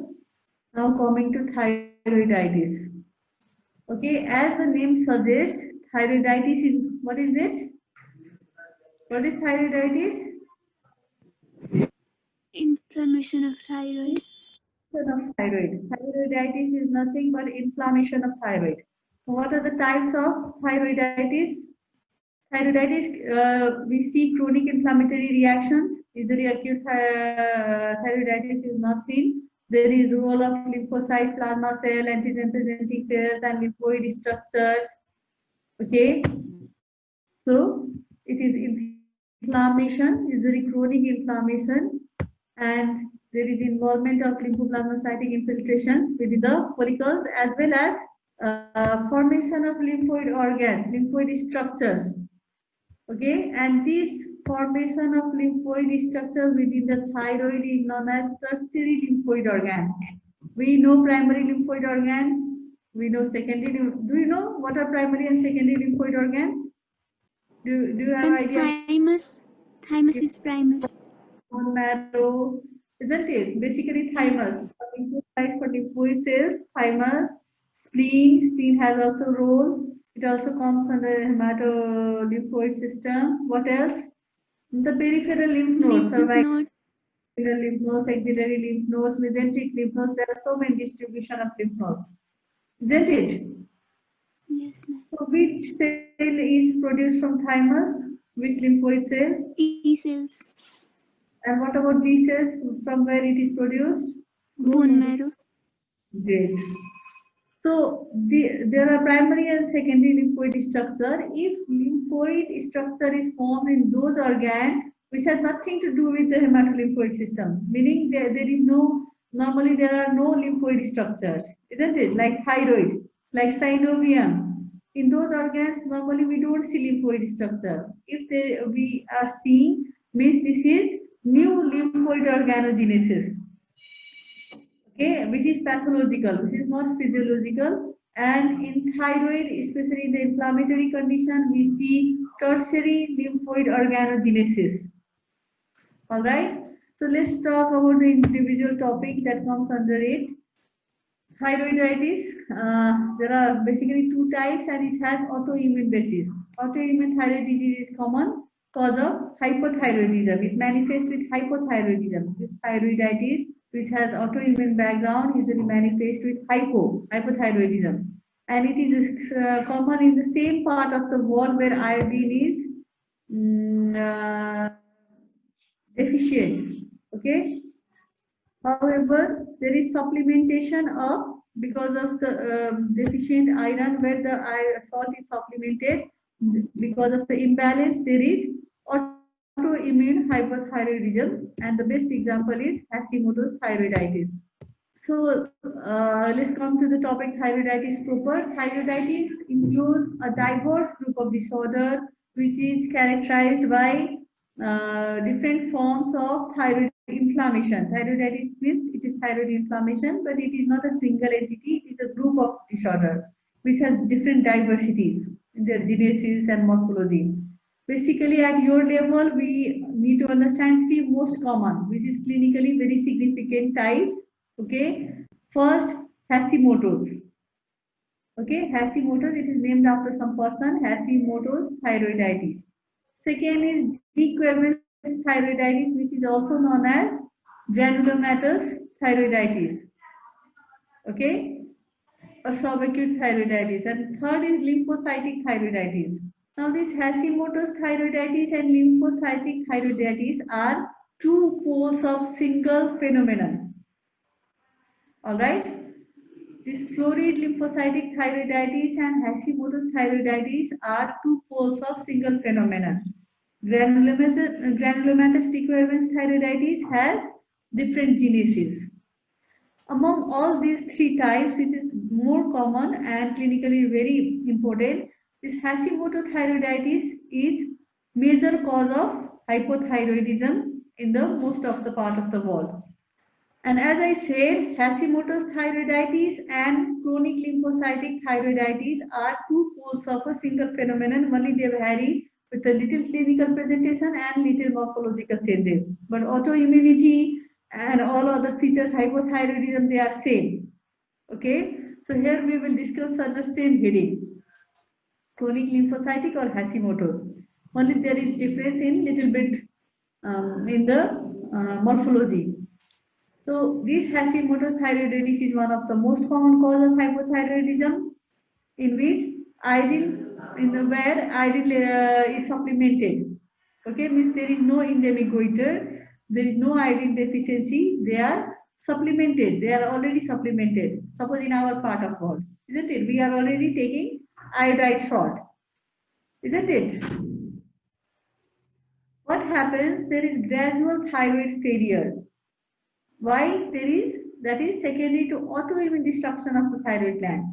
Now coming to thyroiditis. Okay, as the name suggests, thyroiditis is, what is it? What is thyroiditis? Inflammation of thyroid. Thyroiditis is nothing but inflammation of thyroid. What are the types of thyroiditis? Thyroiditis, we see chronic inflammatory reactions. Usually acute thyroiditis is not seen. There is role of lymphocyte, plasma cell, antigen presenting cells, and lymphoid structures. Okay, so it is inflammation, usually chronic inflammation, and there is involvement of lymphoplasmacytic infiltrations within the follicles, as well as formation of lymphoid organs, lymphoid structures. Okay, and this formation of lymphoid structure within the thyroid is known as tertiary lymphoid organ. We know primary lymphoid organ, we know secondary. Do you know what are primary and secondary lymphoid organs? Do you have And idea? thymus is primary. Bone marrow, isn't it? Basically thymus. Lymphocyte for lymphoid cells, thymus, spleen has also role. It also comes under hematolymphoid system. What else? The peripheral lymph nodes, cervical Lymph node. lymph nodes, axillary lymph nodes, mesenteric lymph nodes. There are so many distribution of lymph nodes. Isn't it? Yes, ma'am. So which cell is produced from thymus? Which lymphoid cell? T cells. And what about B cells? From where it is produced? Bone marrow. Great. So there are primary and secondary lymphoid structure. If lymphoid structure is formed in those organs which has nothing to do with the hematolymphoid system, meaning there is no, normally there are no lymphoid structures, isn't it? Like thyroid, like synovium. In those organs, normally we don't see lymphoid structure. If we are seeing, means this is new lymphoid organogenesis. Okay, which is pathological, which is not physiological. And in thyroid, especially in the inflammatory condition, we see tertiary lymphoid organogenesis. All right. So let's talk about the individual topic that comes under it. Thyroiditis. There are basically two types, and it has autoimmune basis. Autoimmune thyroid disease is common cause of hypothyroidism. It manifests with hypothyroidism. This thyroiditis, which has autoimmune background, usually manifests with hypothyroidism, and it is common in the same part of the world where iodine is deficient. Okay. However, there is supplementation of, because of the deficient iron, where the salt is supplemented, because of the imbalance, there is autoimmune hypothyroidism, and the best example is Hashimoto's thyroiditis. So let's come to the topic thyroiditis proper. Thyroiditis includes a diverse group of disorder which is characterized by different forms of thyroid inflammation. Thyroiditis means it is thyroid inflammation, but it is not a single entity. It is a group of disorder which has different diversities in their genesis and morphology. Basically, at your level, we need to understand three most common, which is clinically very significant types. Okay, first, Hashimoto's. Okay, Hashimoto's, it is named after some person, Hashimoto's thyroiditis. Second is G-Quervain's thyroiditis, which is also known as granulomatous thyroiditis. Okay, or subacute thyroiditis. And third is lymphocytic thyroiditis. Now, this Hashimoto's thyroiditis and lymphocytic thyroiditis are two poles of single phenomenon. All right. This florid lymphocytic thyroiditis and Hashimoto's thyroiditis are two poles of single phenomenon. Granulomatous T-Quervain's thyroiditis has different genesis. Among all these three types, which is more common and clinically very important, this Hashimoto thyroiditis is major cause of hypothyroidism in the most of the part of the world. And as I said, Hashimoto's thyroiditis and chronic lymphocytic thyroiditis are two poles of a single phenomenon. Only they vary with a little clinical presentation and little morphological changes. But autoimmunity and all other features, hypothyroidism, they are same. Okay. So here we will discuss under same heading, chronic lymphocytic or Hashimoto's. Only there is difference in little bit in the morphology. So this Hashimoto's thyroiditis is one of the most common cause of hypothyroidism, in which iodine, where iodine is supplemented. Okay, means there is no endemic goiter, there is no iodine deficiency, they are supplemented, they are already supplemented. Suppose in our part of world, isn't it? We are already taking iodide salt, isn't it? What happens? There is gradual thyroid failure. Why? That is secondary to autoimmune destruction of the thyroid gland.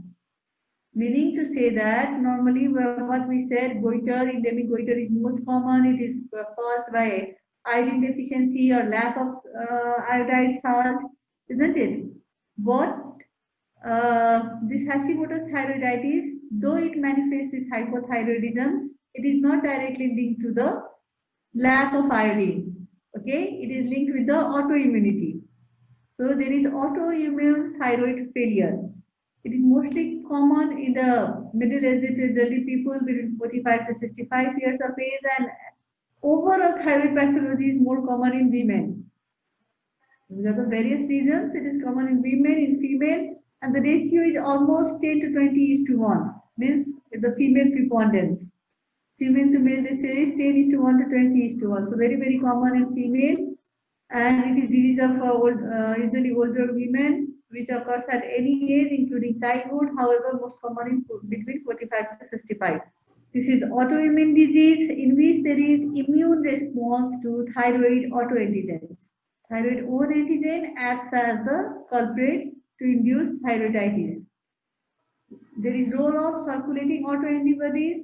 Meaning to say that normally what we said, goiter, endemic goiter is most common. It is caused by iodine deficiency or lack of iodide salt, isn't it? But this Hashimoto's thyroiditis, though it manifests with hypothyroidism, it is not directly linked to the lack of iodine. Okay, it is linked with the autoimmunity. So there is autoimmune thyroid failure. It is mostly common in the middle-aged elderly people between 45 to 65 years of age, and overall thyroid pathology is more common in women. Because of various reasons, it is common in women, in female, and the ratio is almost 10 to 20:1, means the female preponderance. Female to male ratio is 10:1 to 20:1. So very common in female. And it is disease of usually older women which occurs at any age, including childhood, however, most common in between 45 to 65. This is autoimmune disease in which there is immune response to thyroid autoantigens. Thyroid own antigen acts as the culprit to induce thyroiditis. There is role of circulating autoantibodies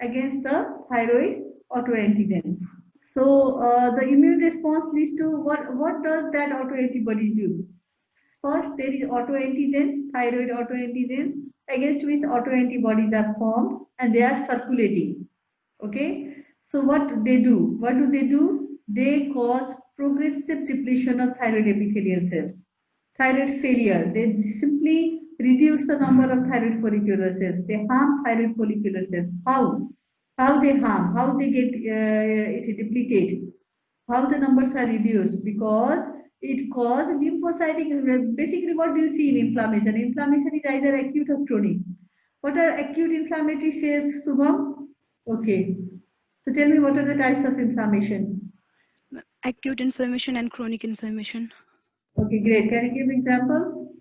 against the thyroid autoantigens. So the immune response leads to what does that autoantibodies do? First, there is autoantigens, thyroid autoantigens, against which autoantibodies are formed and they are circulating. Okay, so what do they do? What do they do? They cause progressive depletion of thyroid epithelial cells. Thyroid failure, they simply reduce the number of thyroid follicular cells. They harm thyroid follicular cells. How? How they harm? How they get it depleted? How the numbers are reduced? Because it causes lymphocytic. Basically, what do you see in inflammation? Inflammation is either acute or chronic. What are acute inflammatory cells, Subham? Okay. So tell me, what are the types of inflammation? Acute inflammation and chronic inflammation. Okay, great. Can you give example?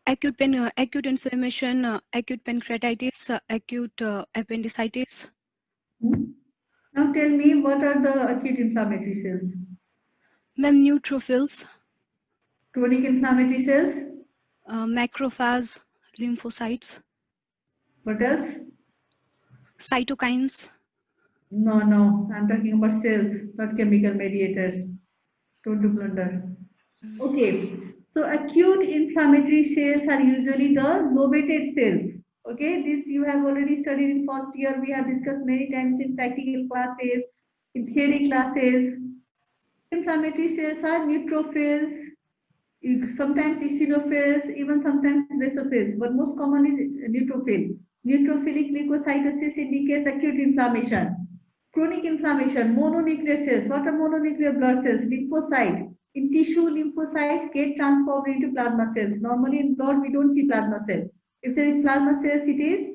Acute pain, acute inflammation, acute pancreatitis, acute appendicitis. Now tell me, what are the acute inflammatory cells? Ma'am, neutrophils, Chronic inflammatory cells? macrophages, lymphocytes, What else? cytokines. No. I'm talking about cells, not chemical mediators. Don't do blunder. Okay. So acute inflammatory cells are usually the lobated cells. Okay, this you have already studied in first year. We have discussed many times in practical classes, in theory classes. Inflammatory cells are neutrophils, sometimes eosinophils, even sometimes basophils, but most common is neutrophil. Neutrophilic leukocytosis indicates acute inflammation. Chronic inflammation, mononuclear cells. What are mononuclear blood cells? Lymphocyte. In tissue, lymphocytes get transformed into plasma cells. Normally in blood, we don't see plasma cells. If there is plasma cells, it is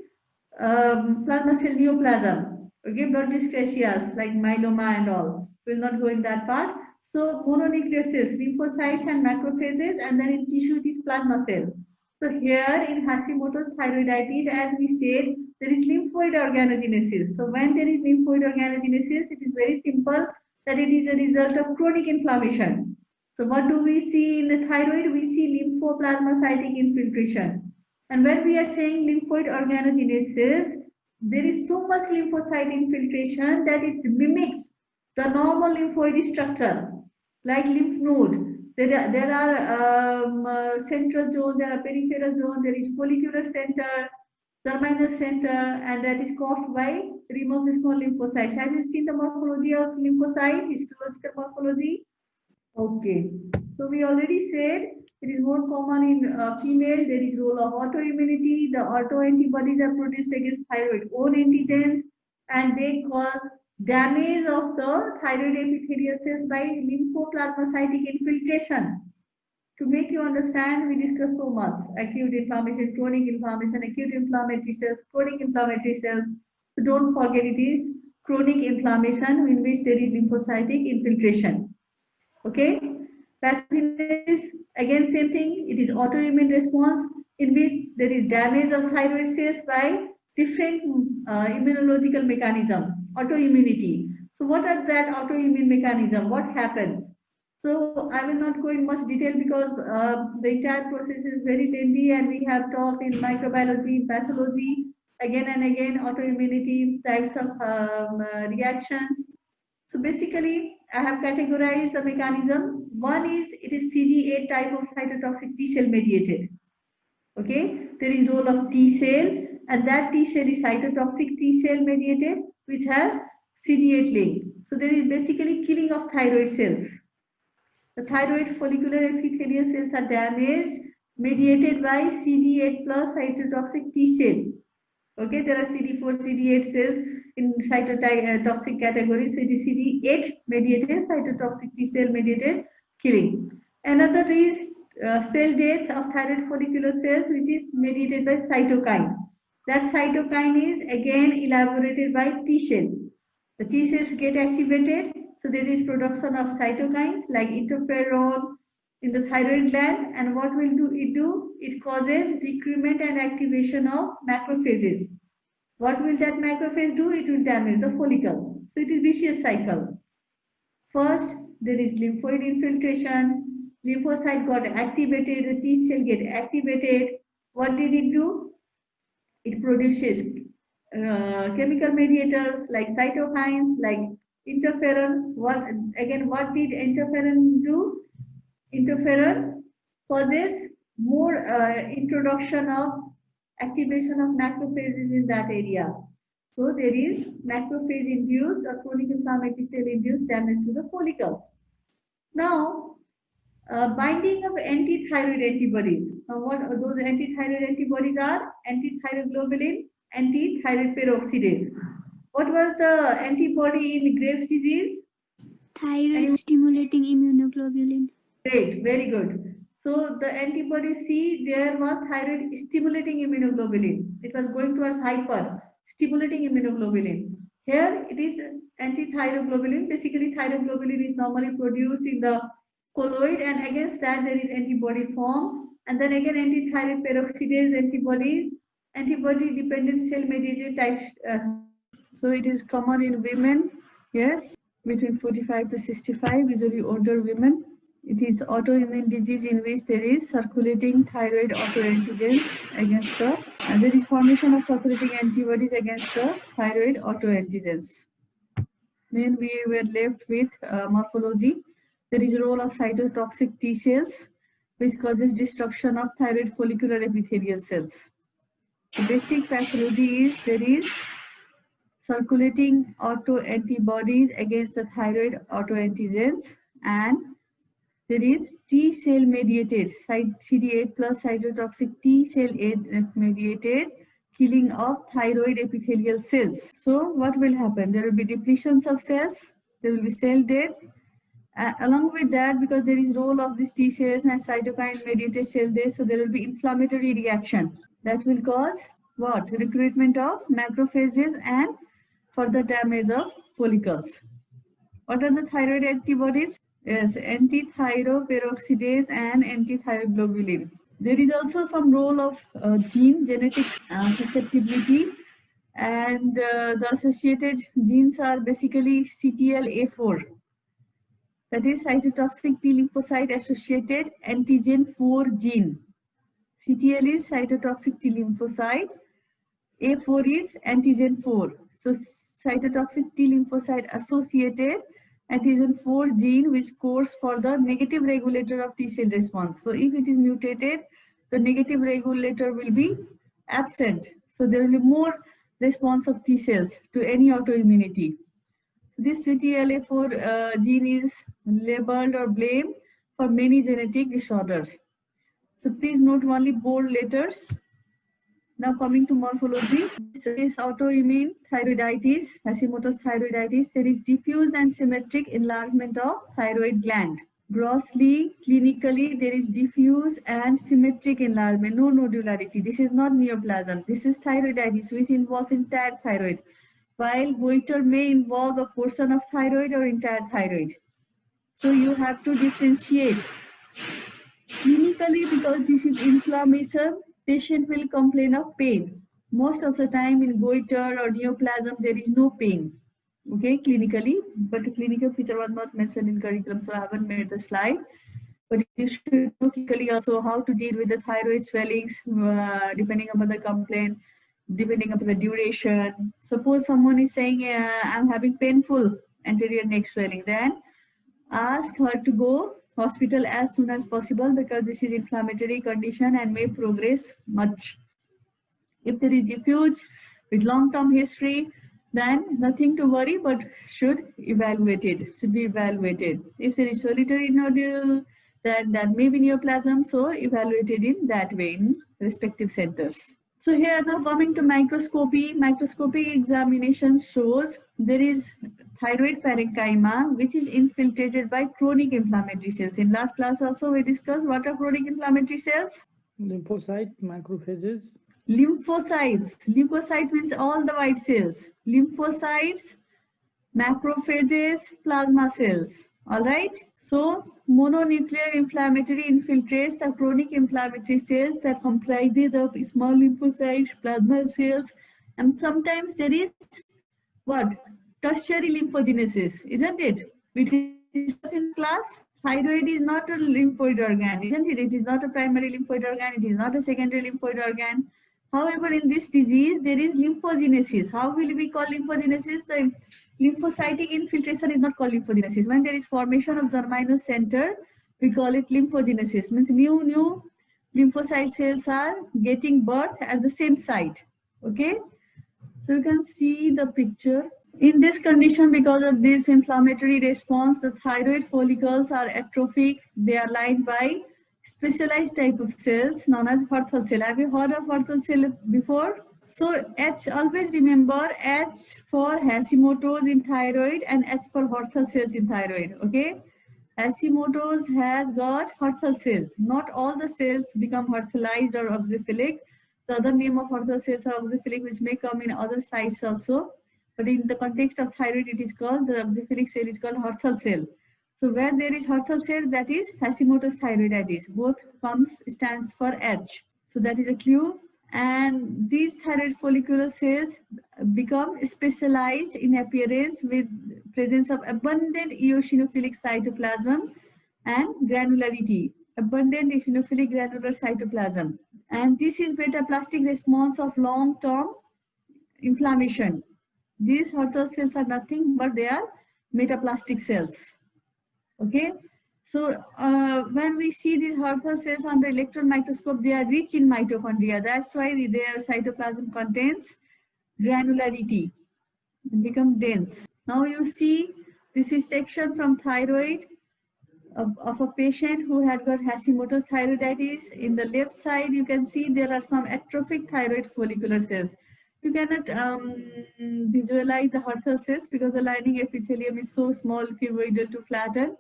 plasma cell neoplasm. Okay, blood dyscrasias like myeloma and all. We'll not go in that part. So mononuclear cells, lymphocytes and macrophages, and then in tissue it is plasma cells. So here in Hashimoto's thyroiditis, as we said, there is lymphoid organogenesis. So when there is lymphoid organogenesis, it is very simple that it is a result of chronic inflammation. So what do we see in the thyroid? We see lymphoplasmacytic infiltration. And when we are saying lymphoid organogenesis, there is so much lymphocyte infiltration that it mimics the normal lymphoid structure, like lymph node. There are central zone, there are peripheral zone, there is follicular center, terminal center, and that is caused by rim of the small lymphocytes. Have you seen the morphology of lymphocyte, histological morphology? Okay. So we already said it is more common in female. There is role of autoimmunity. The autoantibodies are produced against thyroid own antigens, and they cause damage of the thyroid epithelial cells by lymphoplasmacytic infiltration. To make you understand, we discuss so much: acute inflammation, chronic inflammation, acute inflammatory cells, chronic inflammatory cells. So don't forget, it is chronic inflammation in which there is lymphocytic infiltration. Okay, pathogen is again same thing. It is autoimmune response in which there is damage of thyroid cells by different immunological mechanism, autoimmunity. So what are that autoimmune mechanism? What happens? So I will not go in much detail because the entire process is very lengthy, and we have talked in microbiology, pathology, again and again, autoimmunity, types of reactions. So basically, I have categorized the mechanism. One is, it is CD8 type of cytotoxic T cell mediated. Okay, there is role of T cell, and that T cell is cytotoxic T cell mediated, which has CD8 link. So there is basically killing of thyroid cells. The thyroid follicular epithelial cells are damaged, mediated by CD8 plus cytotoxic T cell. Okay, there are CD4, CD8 cells in cytotoxic category. So it is CD8 mediated, cytotoxic T cell mediated killing. Another is cell death of thyroid follicular cells, which is mediated by cytokine. That cytokine is again elaborated by T cell. The T cells get activated, so there is production of cytokines like interferon, in the thyroid gland, and what will do it do? It causes recruitment and activation of macrophages. What will that macrophage do? It will damage the follicles. So it is vicious cycle. First, there is lymphoid infiltration. Lymphocyte got activated, the T cell get activated. What did it do? It produces chemical mediators like cytokines, like interferon. What did interferon do? Interferon causes more introduction of activation of macrophages in that area. So there is macrophage induced or chronic inflammatory cell induced damage to the follicles. Now, binding of anti-thyroid antibodies. Now, what those anti-thyroid antibodies are? Anti-thyroglobulin, anti-thyroid peroxidase. What was the antibody in Graves' disease? Thyroid stimulating immunoglobulin. Great, very good. So the antibody C, there was thyroid stimulating immunoglobulin. It was going towards hyper stimulating immunoglobulin. Here it is anti-thyroglobulin. Basically, thyroglobulin is normally produced in the colloid, and against that there is antibody formed. And then again, anti-thyroid peroxidase antibodies, antibody-dependent cell-mediated types. So it is common in women, yes, between 45 to 65, usually older women. It is autoimmune disease in which there is circulating thyroid autoantigens against the, and there is formation of circulating antibodies against the thyroid autoantigens. Then we were left with morphology. There is a role of cytotoxic T cells, which causes destruction of thyroid follicular epithelial cells. The basic pathology is there is circulating autoantibodies against the thyroid autoantigens, and there is T cell mediated CD8 plus cytotoxic T cell mediated killing of thyroid epithelial cells. So what will happen? There will be depletions of cells, there will be cell death. Along with that, because there is role of these T cells and cytokine mediated cell death, so there will be inflammatory reaction that will cause what? Recruitment of macrophages and further damage of follicles. What are the thyroid antibodies? Yes, anti-thyroperoxidase and anti-thyroglobulin. There is also some role of genetic susceptibility, and the associated genes are basically CTLA4. That is cytotoxic T lymphocyte associated antigen 4 gene. CTL is cytotoxic T lymphocyte, A4 is antigen 4. So cytotoxic T lymphocyte associated antigen 4 gene, which codes for the negative regulator of T cell response. So if it is mutated, the negative regulator will be absent. So there will be more response of T cells to any autoimmunity. This CTLA4 gene is labeled or blamed for many genetic disorders. So please note only bold letters. Now coming to morphology, this is autoimmune thyroiditis, Hashimoto's thyroiditis. There is diffuse and symmetric enlargement of thyroid gland. Grossly, clinically, there is diffuse and symmetric enlargement, no nodularity. This is not neoplasm. This is thyroiditis, which involves entire thyroid, while goiter may involve a portion of thyroid or entire thyroid. So you have to differentiate. Clinically, because this is inflammation, patient will complain of pain. Most of the time in goiter or neoplasm, there is no pain. Okay, clinically, but the clinical feature was not mentioned in curriculum, so I haven't made the slide. But you should know clinically also how to deal with the thyroid swellings, depending upon the complaint, depending upon the duration. Suppose someone is saying, I'm having painful anterior neck swelling, then ask her to go hospital as soon as possible, because this is inflammatory condition and may progress much. If there is diffuse with long-term history, then nothing to worry, but should be evaluated. If there is solitary nodule, then that may be neoplasm, so evaluated in that way in respective centers. So here now coming to microscopy, microscopic examination shows there is thyroid parenchyma, which is infiltrated by chronic inflammatory cells. In last class also we discussed what are chronic inflammatory cells? Lymphocyte, macrophages. Lymphocytes. Lymphocyte means all the white cells. Lymphocytes, macrophages, plasma cells. All right. So mononuclear inflammatory infiltrates are chronic inflammatory cells that comprises of small lymphocytes, plasma cells, and sometimes there is what? Tertiary lymphogenesis, isn't it? We discussed in class, thyroid is not a lymphoid organ, isn't it? It is not a primary lymphoid organ, it is not a secondary lymphoid organ. However, in this disease, there is lymphogenesis. How will we call lymphogenesis? The lymphocytic infiltration is not called lymphogenesis. When there is formation of germinal center, we call it lymphogenesis. Means new lymphocyte cells are getting birth at the same site. Okay. So you can see the picture. In this condition, because of this inflammatory response, the thyroid follicles are atrophic. They are lined by specialized type of cells known as Hürthle cell. Have you heard of Hürthle cell before? So H, always remember H for Hashimoto's in thyroid and H for Hürthle cells in thyroid. Okay. Hashimoto's has got Hürthle cells. Not all the cells become Hürthelized or oxyphilic. The other name of Hürthle cells are oxyphilic, which may come in other sites also. But in the context of thyroid, it is called, the oxyphilic cell is called Hürthle cell. So where there is Hürthle cell, that is Hashimoto's thyroiditis. Both stands for H. So that is a clue. And these thyroid follicular cells become specialized in appearance with presence of abundant eosinophilic cytoplasm and granularity. Abundant eosinophilic granular cytoplasm. And this is metaplastic response of long-term inflammation. These Hürthle cells are nothing but they are metaplastic cells. Okay. So when we see these Hürthle cells under electron microscope, they are rich in mitochondria. That's why their cytoplasm contains granularity and become dense. Now you see this is section from thyroid of a patient who had got Hashimoto's thyroiditis. In the left side, you can see there are some atrophic thyroid follicular cells. You cannot visualize the Hürthle cells because the lining epithelium is so small, cuboidal to flatten.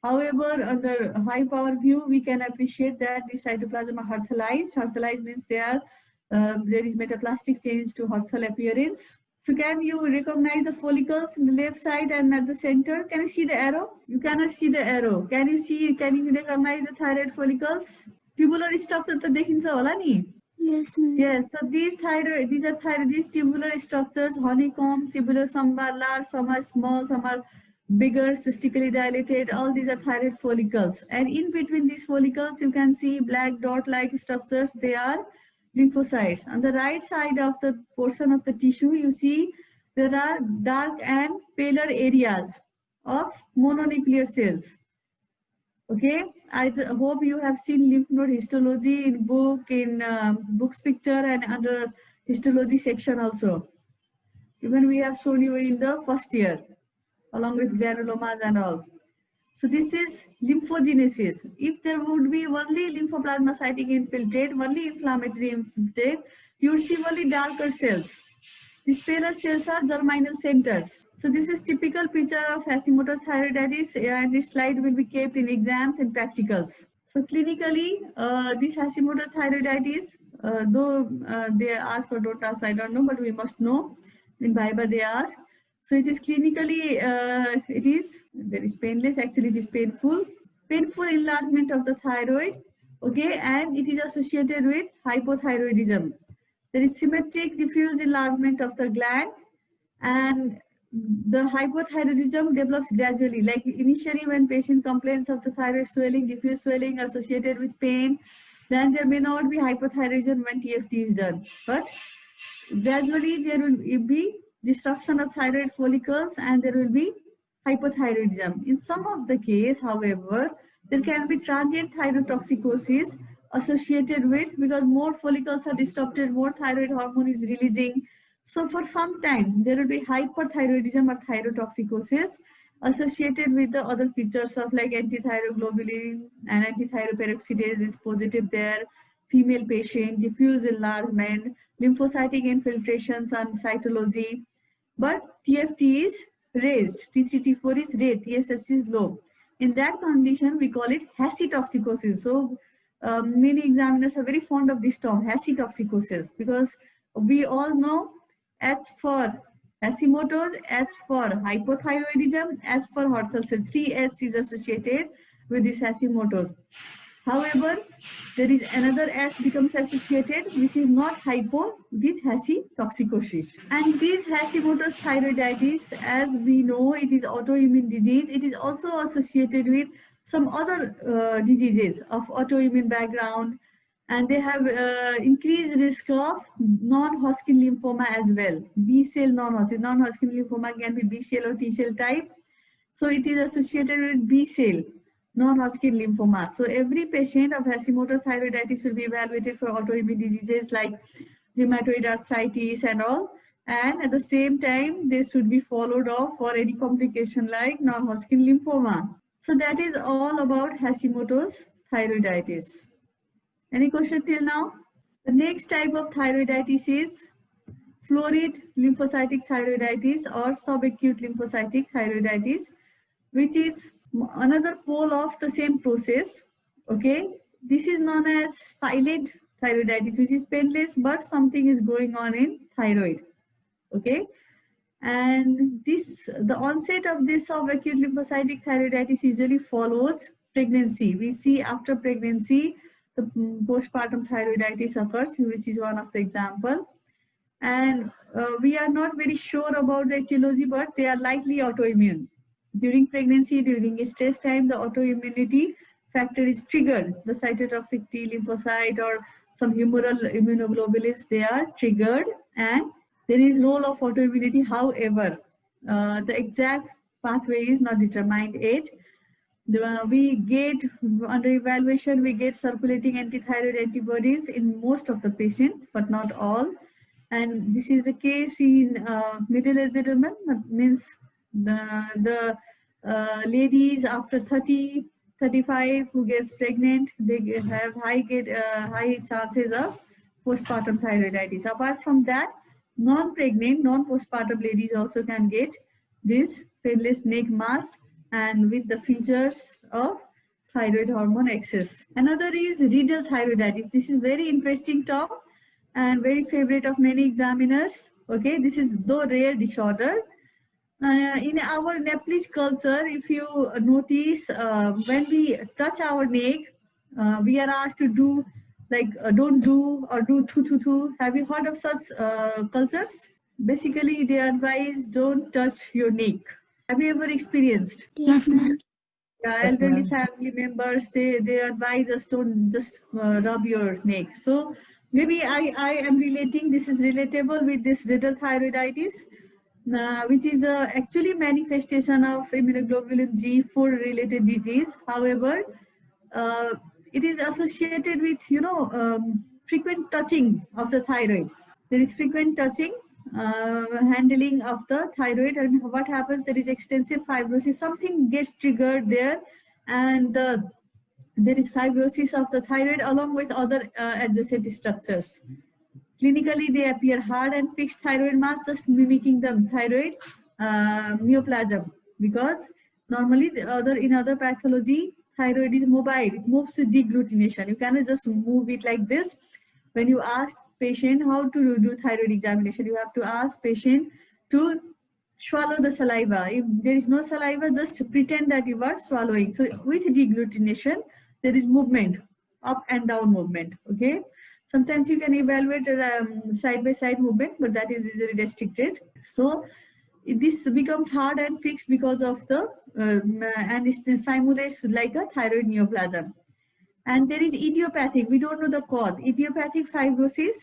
However, under high power view, we can appreciate that the cytoplasm are Hürthelized. Hürthelized means there is metaplastic change to Hürthle appearance. So can you recognize the follicles in the left side and at the center? Can you see the arrow? You cannot see the arrow. Can you recognize the thyroid follicles? Tubular structure to dekhincha hola ni? Yes, ma'am. Yes, so these tubular structures, honeycomb, tubular, some are large, some are small, some are bigger, cystically dilated, all these are thyroid follicles. And in between these follicles, you can see black dot-like structures, they are lymphocytes. On the right side of the portion of the tissue, you see there are dark and paler areas of mononuclear cells. Okay, I hope you have seen lymph node histology in books picture and under histology section also. Even we have shown you in the first year, along with granulomas and all. So this is lymphogenesis. If there would be only lymphoplasmacytic infiltrate, only inflammatory infiltrate, you would see only darker cells. These paler cells are germinal centers. So this is typical picture of Hashimoto's thyroiditis, and this slide will be kept in exams and practicals. So clinically, this Hashimoto's thyroiditis, though they ask or don't ask, I don't know, but we must know. In Viva they ask. So it is clinically, there is painless, actually it is painful enlargement of the thyroid, okay, and it is associated with hypothyroidism. There is symmetric diffuse enlargement of the gland, and the hypothyroidism develops gradually. Like initially when patient complains of the thyroid swelling, diffuse swelling associated with pain, then there may not be hypothyroidism when TFT is done. But gradually there will be destruction of thyroid follicles and there will be hypothyroidism. In some of the case, however, there can be transient thyrotoxicosis associated with, because more follicles are disrupted, more thyroid hormone is releasing. So for some time, there will be hyperthyroidism or thyrotoxicosis associated with the other features of like antithyroglobulin and antithyroperoxidase is positive there, female patient, diffuse enlargement, lymphocytic infiltrations and cytology. But TFT is raised, T3, T4 is raised, TSS is low. In that condition, we call it hashitoxicosis. So many examiners are very fond of this term, hashitoxicosis, because we all know H for Hashimoto's, as for hypothyroidism, as for Horthelsen, 3S is associated with this Hashimoto's. However, there is another S becomes associated, which is not hypo, this hashitoxicosis. And this Hashimoto's thyroiditis, as we know, it is autoimmune disease. It is also associated with some other diseases of autoimmune background, and they have increased risk of non-Hodgkin lymphoma as well. B cell non-Hodgkin lymphoma can be B cell or T cell type. So it is associated with B cell non-Hodgkin lymphoma. So every patient of Hashimoto's thyroiditis will be evaluated for autoimmune diseases like rheumatoid arthritis and all. And at the same time, they should be followed up for any complication like non-Hodgkin lymphoma. So that is all about Hashimoto's thyroiditis. Any question till now? The next type of thyroiditis is florid lymphocytic thyroiditis or subacute lymphocytic thyroiditis, which is another pole of the same process. Okay, this is known as silent thyroiditis, which is painless, but something is going on in thyroid. Okay, and the onset of this subacute lymphocytic thyroiditis usually follows pregnancy. We see after pregnancy the postpartum thyroiditis occurs, which is one of the example. And we are not very sure about the etiology, but they are likely autoimmune. During pregnancy, during stress time, the autoimmunity factor is triggered. The cytotoxic T lymphocyte or some humoral immunoglobulins, they are triggered, and there is role of autoimmunity. However, the exact pathway is not determined yet. We get, under evaluation, we get circulating antithyroid antibodies in most of the patients, but not all. And this is the case in middle-aged women. That means the ladies after 30, 35 who gets pregnant, they have high chances of postpartum thyroiditis. Apart from that, non-pregnant, non-postpartum ladies also can get this painless neck mass and with the features of thyroid hormone excess. Another is riddle thyroiditis. This is very interesting term and very favorite of many examiners. Okay, this is though rare disorder. In our Nepalese culture, if you notice, when we touch our neck, we are asked to do like don't do or do thu. Have you heard of such cultures? Basically, they advise don't touch your neck. Have you ever experienced? Yes, ma'am. Yeah, elderly family members, they advise us don't just rub your neck. So maybe I am relating, this is relatable with this riddle thyroiditis, which is actually manifestation of immunoglobulin G4 related disease. However, it is associated with, frequent touching of the thyroid. There is frequent touching, handling of the thyroid, and what happens, there is extensive fibrosis, something gets triggered there, and there is fibrosis of the thyroid along with other adjacent structures. Clinically, they appear hard and fixed thyroid mass, just mimicking the thyroid neoplasm, because normally in other pathology, thyroid is mobile, it moves with deglutination. You cannot just move it like this. When you ask patient how to do thyroid examination, you have to ask patient to swallow the saliva. If there is no saliva, just pretend that you are swallowing. So with deglutination, there is movement, up and down movement. Okay. Sometimes you can evaluate side-by-side movement, but that is easily restricted. So this becomes hard and fixed because of the, and it simulates like a thyroid neoplasm. And there is idiopathic, we don't know the cause, idiopathic fibrosis,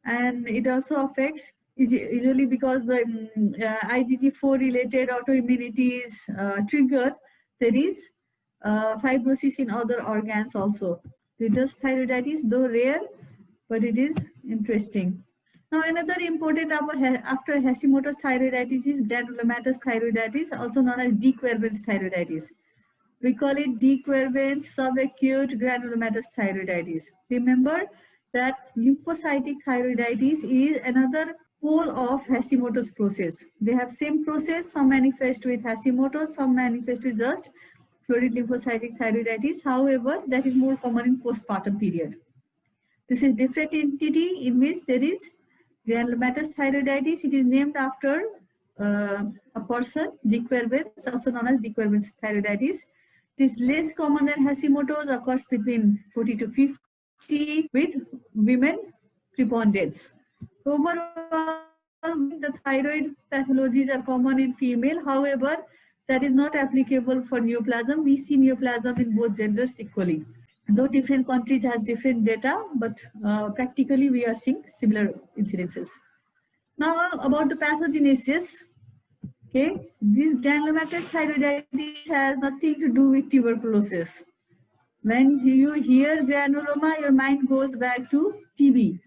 and it also affects, usually because the IgG4 related autoimmunity is triggered, there is fibrosis in other organs also. Riddle's thyroiditis, though rare, but it is interesting. Now another important after Hashimoto's thyroiditis is granulomatous thyroiditis, also known as de Quervain's thyroiditis. We call it de Quervain's subacute granulomatous thyroiditis. Remember that lymphocytic thyroiditis is another pole of Hashimoto's process. They have same process, some manifest with Hashimoto's, some manifest with just florid lymphocytic thyroiditis. However, that is more common in postpartum period. This is different entity in which there is granulomatous thyroiditis. It is named after a person, de Quervain's, also known as de Quervain's thyroiditis. It is less common than Hashimoto's, occurs between 40 to 50 with women preponderance. Overall, the thyroid pathologies are common in female. However, that is not applicable for neoplasm. We see neoplasm in both genders equally. Though different countries has different data, but practically we are seeing similar incidences. Now about the pathogenesis. Okay, this granulomatous thyroiditis has nothing to do with tuberculosis. When you hear granuloma, your mind goes back to TB.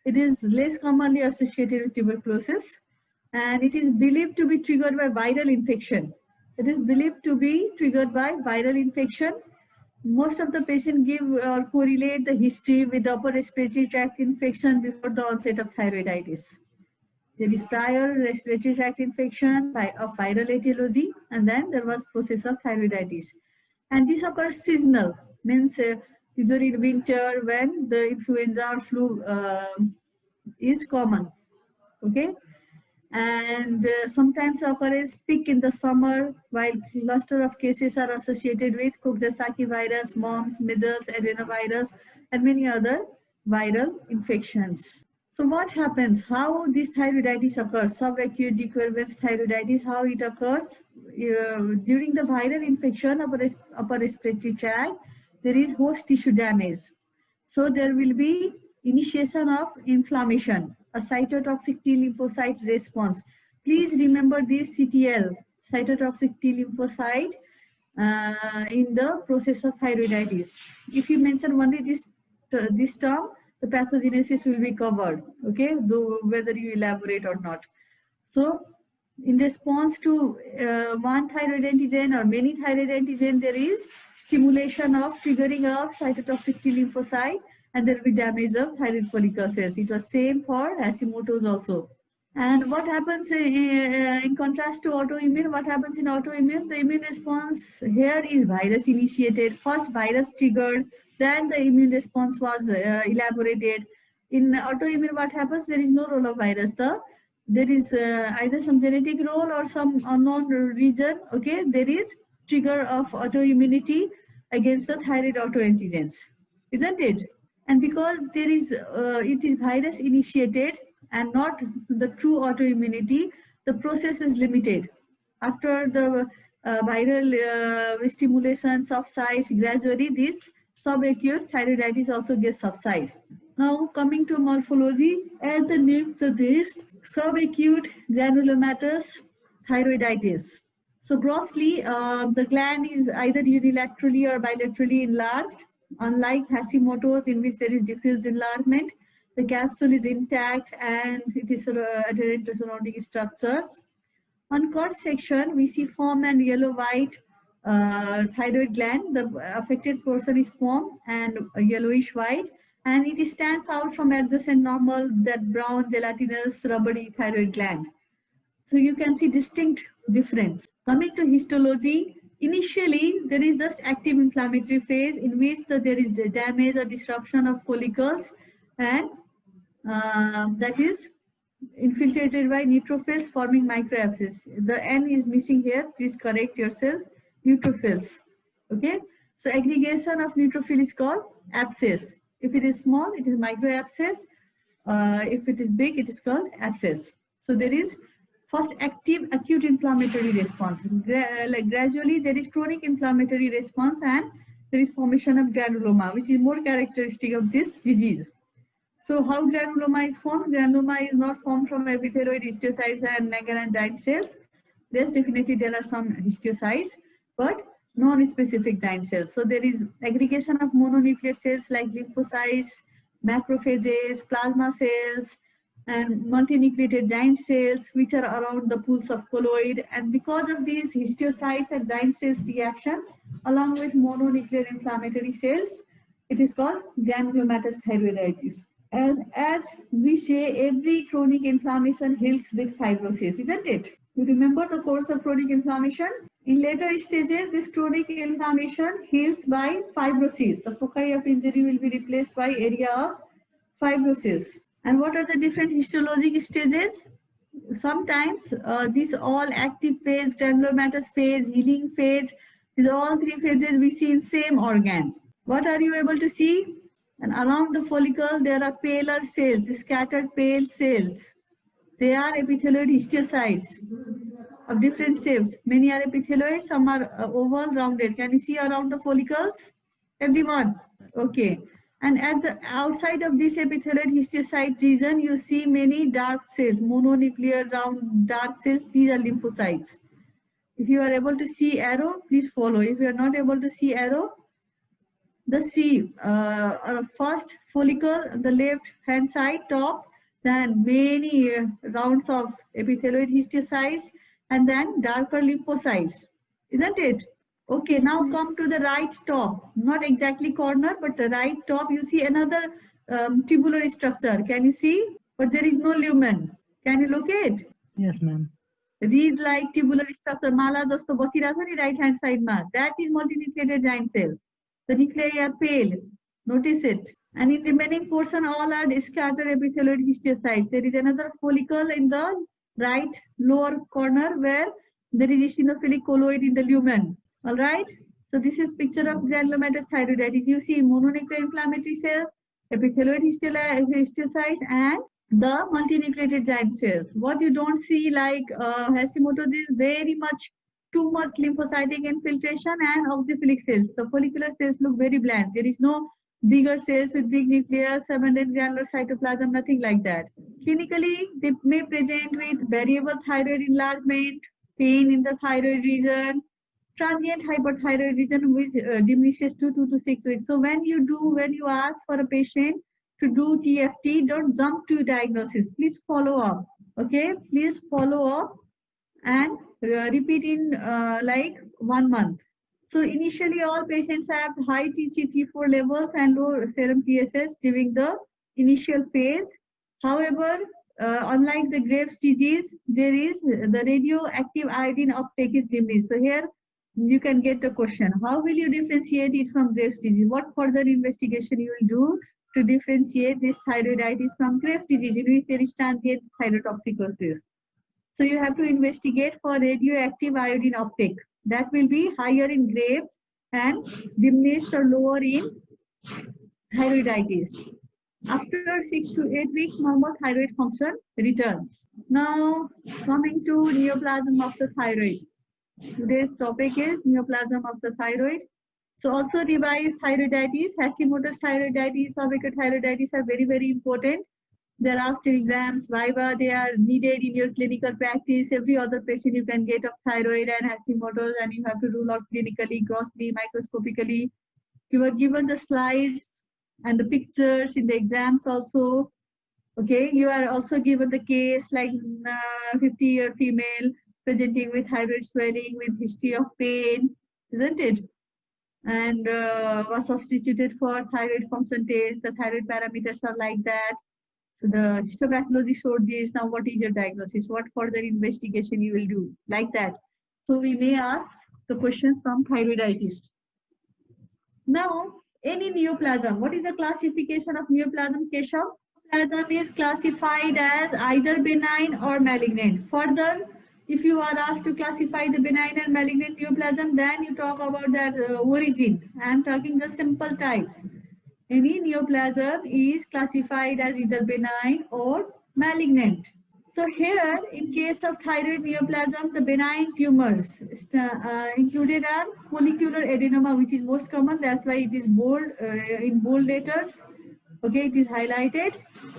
It is less commonly associated with tuberculosis, and it is believed to be triggered by viral infection. It is believed to be triggered by viral infection. Most of the patients give or correlate the history with the upper respiratory tract infection before the onset of thyroiditis. There is prior respiratory tract infection of viral etiology, and then there was process of thyroiditis. And this occurs seasonal, means usually in winter when the influenza or flu is common. Okay, and sometimes occurs peak in the summer, while cluster of cases are associated with Coxsackie virus, mumps, measles, adenovirus, and many other viral infections. So what happens? How this thyroiditis occurs? Subacute de Quervain's thyroiditis, how it occurs? During the viral infection of upper respiratory tract, there is host tissue damage. So there will be initiation of inflammation, a cytotoxic T lymphocyte response. Please remember this CTL, cytotoxic T lymphocyte, in the process of thyroiditis. If you mention only this term, the pathogenesis will be covered, okay, though whether you elaborate or not. So in response to one thyroid antigen or many thyroid antigen, there is stimulation of triggering of cytotoxic T lymphocyte, and there will be damage of thyroid follicle cells. It was same for Hashimoto's also. And what happens in contrast to autoimmune? What happens in autoimmune? The immune response here is virus initiated. First virus triggered, then the immune response was elaborated. In autoimmune, what happens? There is no role of virus. There is either some genetic role or some unknown region. Okay, there is trigger of autoimmunity against the thyroid autoantigens, isn't it? And because there is, it is virus initiated and not the true autoimmunity, the process is limited. After the viral stimulation subsides gradually, this subacute thyroiditis also gets subside. Now coming to morphology, as the name suggests, subacute granulomatous thyroiditis. So grossly, the gland is either unilaterally or bilaterally enlarged. Unlike Hashimoto's, in which there is diffuse enlargement, the capsule is intact and it is adherent to surrounding structures. On cut section, we see firm and yellow-white thyroid gland. The affected portion is firm and yellowish-white, and it stands out from adjacent normal, that brown, gelatinous, rubbery thyroid gland. So you can see distinct difference. Coming to histology, initially there is just active inflammatory phase in which there is the damage or disruption of follicles, and that is infiltrated by neutrophils forming microabscess. The N is missing here, please correct yourself. Neutrophils. Okay, so aggregation of neutrophil is called abscess. If it is small, it is microabscess. If it is big, it is called abscess. So there is first active acute inflammatory response. Gradually there is chronic inflammatory response, and there is formation of granuloma, which is more characteristic of this disease. So how granuloma is formed? Granuloma is not formed from epithelioid histiocytes and Langerhans giant cells. Yes, definitely there are some histiocytes, but non-specific giant cells. So there is aggregation of mononuclear cells like lymphocytes, macrophages, plasma cells, and multinucleated giant cells, which are around the pools of colloid. And because of these histiocytes and giant cells reaction, along with mononuclear inflammatory cells, it is called granulomatous thyroiditis. And as we say, every chronic inflammation heals with fibrosis, isn't it? You remember the course of chronic inflammation? In later stages, this chronic inflammation heals by fibrosis. The foci of injury will be replaced by area of fibrosis. And what are the different histologic stages? sometimes these all active phase, granulomatous phase, healing phase, these all three phases we see in same organ. What are you able to see? And around the follicle, there are paler cells, scattered pale cells. They are epithelioid histiocytes of different shapes. Many are epithelioid, some are oval, rounded. Can you see around the follicles? Everyone? Okay. And at the outside of this epithelioid histiocyte region, you see many dark cells, mononuclear round dark cells. These are lymphocytes. If you are able to see arrow, please follow. If you are not able to see arrow, the first follicle, the left hand side top, then many rounds of epithelioid histiocytes, and then darker lymphocytes, isn't it? Okay, now come to the right top, not exactly corner, but the right top, you see another tubular structure. Can you see? But there is no lumen. Can you locate? Yes, ma'am. Reed like tubular structure, mala jasto basiरहेको छ नि right hand side ma. That is multinucleated giant cell. The nuclei are pale. Notice it. And in the remaining portion, all are scattered epithelioid histiocytes. There is another follicle in the right lower corner where there is eosinophilic colloid in the lumen. All right. So this is picture of granulomatous thyroiditis. You see mononuclear inflammatory cells, epithelioid histiocytes, and the multinucleated giant cells. What you don't see, like Hashimoto's, is very much too much lymphocytic infiltration and oxyphilic cells. The follicular cells look very bland. There is no bigger cells with big nucleus, abundant granular cytoplasm, nothing like that. Clinically, they may present with variable thyroid enlargement, pain in the thyroid region, transient hyperthyroid region, which diminishes to 2 to 6 weeks. So when you ask for a patient to do TFT, don't jump to diagnosis. Please follow up. Okay, please follow up and repeat in like 1 month. So initially, all patients have high TG-T4 levels and low serum TSS during the initial phase. However, unlike the Graves' disease, there is the radioactive iodine uptake is diminished. So here you can get the question: how will you differentiate it from Graves' disease? What further investigation you will do to differentiate this thyroiditis from Graves' disease, in which there is transient thyrotoxicosis? So you have to investigate for radioactive iodine uptake. That will be higher in Graves and diminished or lower in thyroiditis. After 6 to 8 weeks, normal thyroid function returns. Now, coming to neoplasm of the thyroid. Today's topic is neoplasm of the thyroid. So also revised thyroiditis, Hashimoto's thyroiditis, cervical thyroiditis are very, very important. They're asked in exams, viva, they are needed in your clinical practice. Every other patient you can get of thyroid and Hashimoto's, and you have to rule out clinically, grossly, microscopically. You were given the slides and the pictures in the exams also. Okay, you are also given the case like 50-year female presenting with thyroid swelling with history of pain, isn't it? And was substituted for thyroid function test. The thyroid parameters are like that. So the histopathology showed this. Now what is your diagnosis? What further investigation you will do? Like that. So we may ask the questions from thyroiditis. Now, any neoplasm. What is the classification of neoplasm, Keshav? Neoplasm is classified as either benign or malignant. Further, if you are asked to classify the benign and malignant neoplasm, then you talk about that origin. I am talking the simple types. Any neoplasm is classified as either benign or malignant. So here, in case of thyroid neoplasm, the benign tumors included are follicular adenoma, which is most common. That's why it is bold in bold letters. Okay, it is highlighted.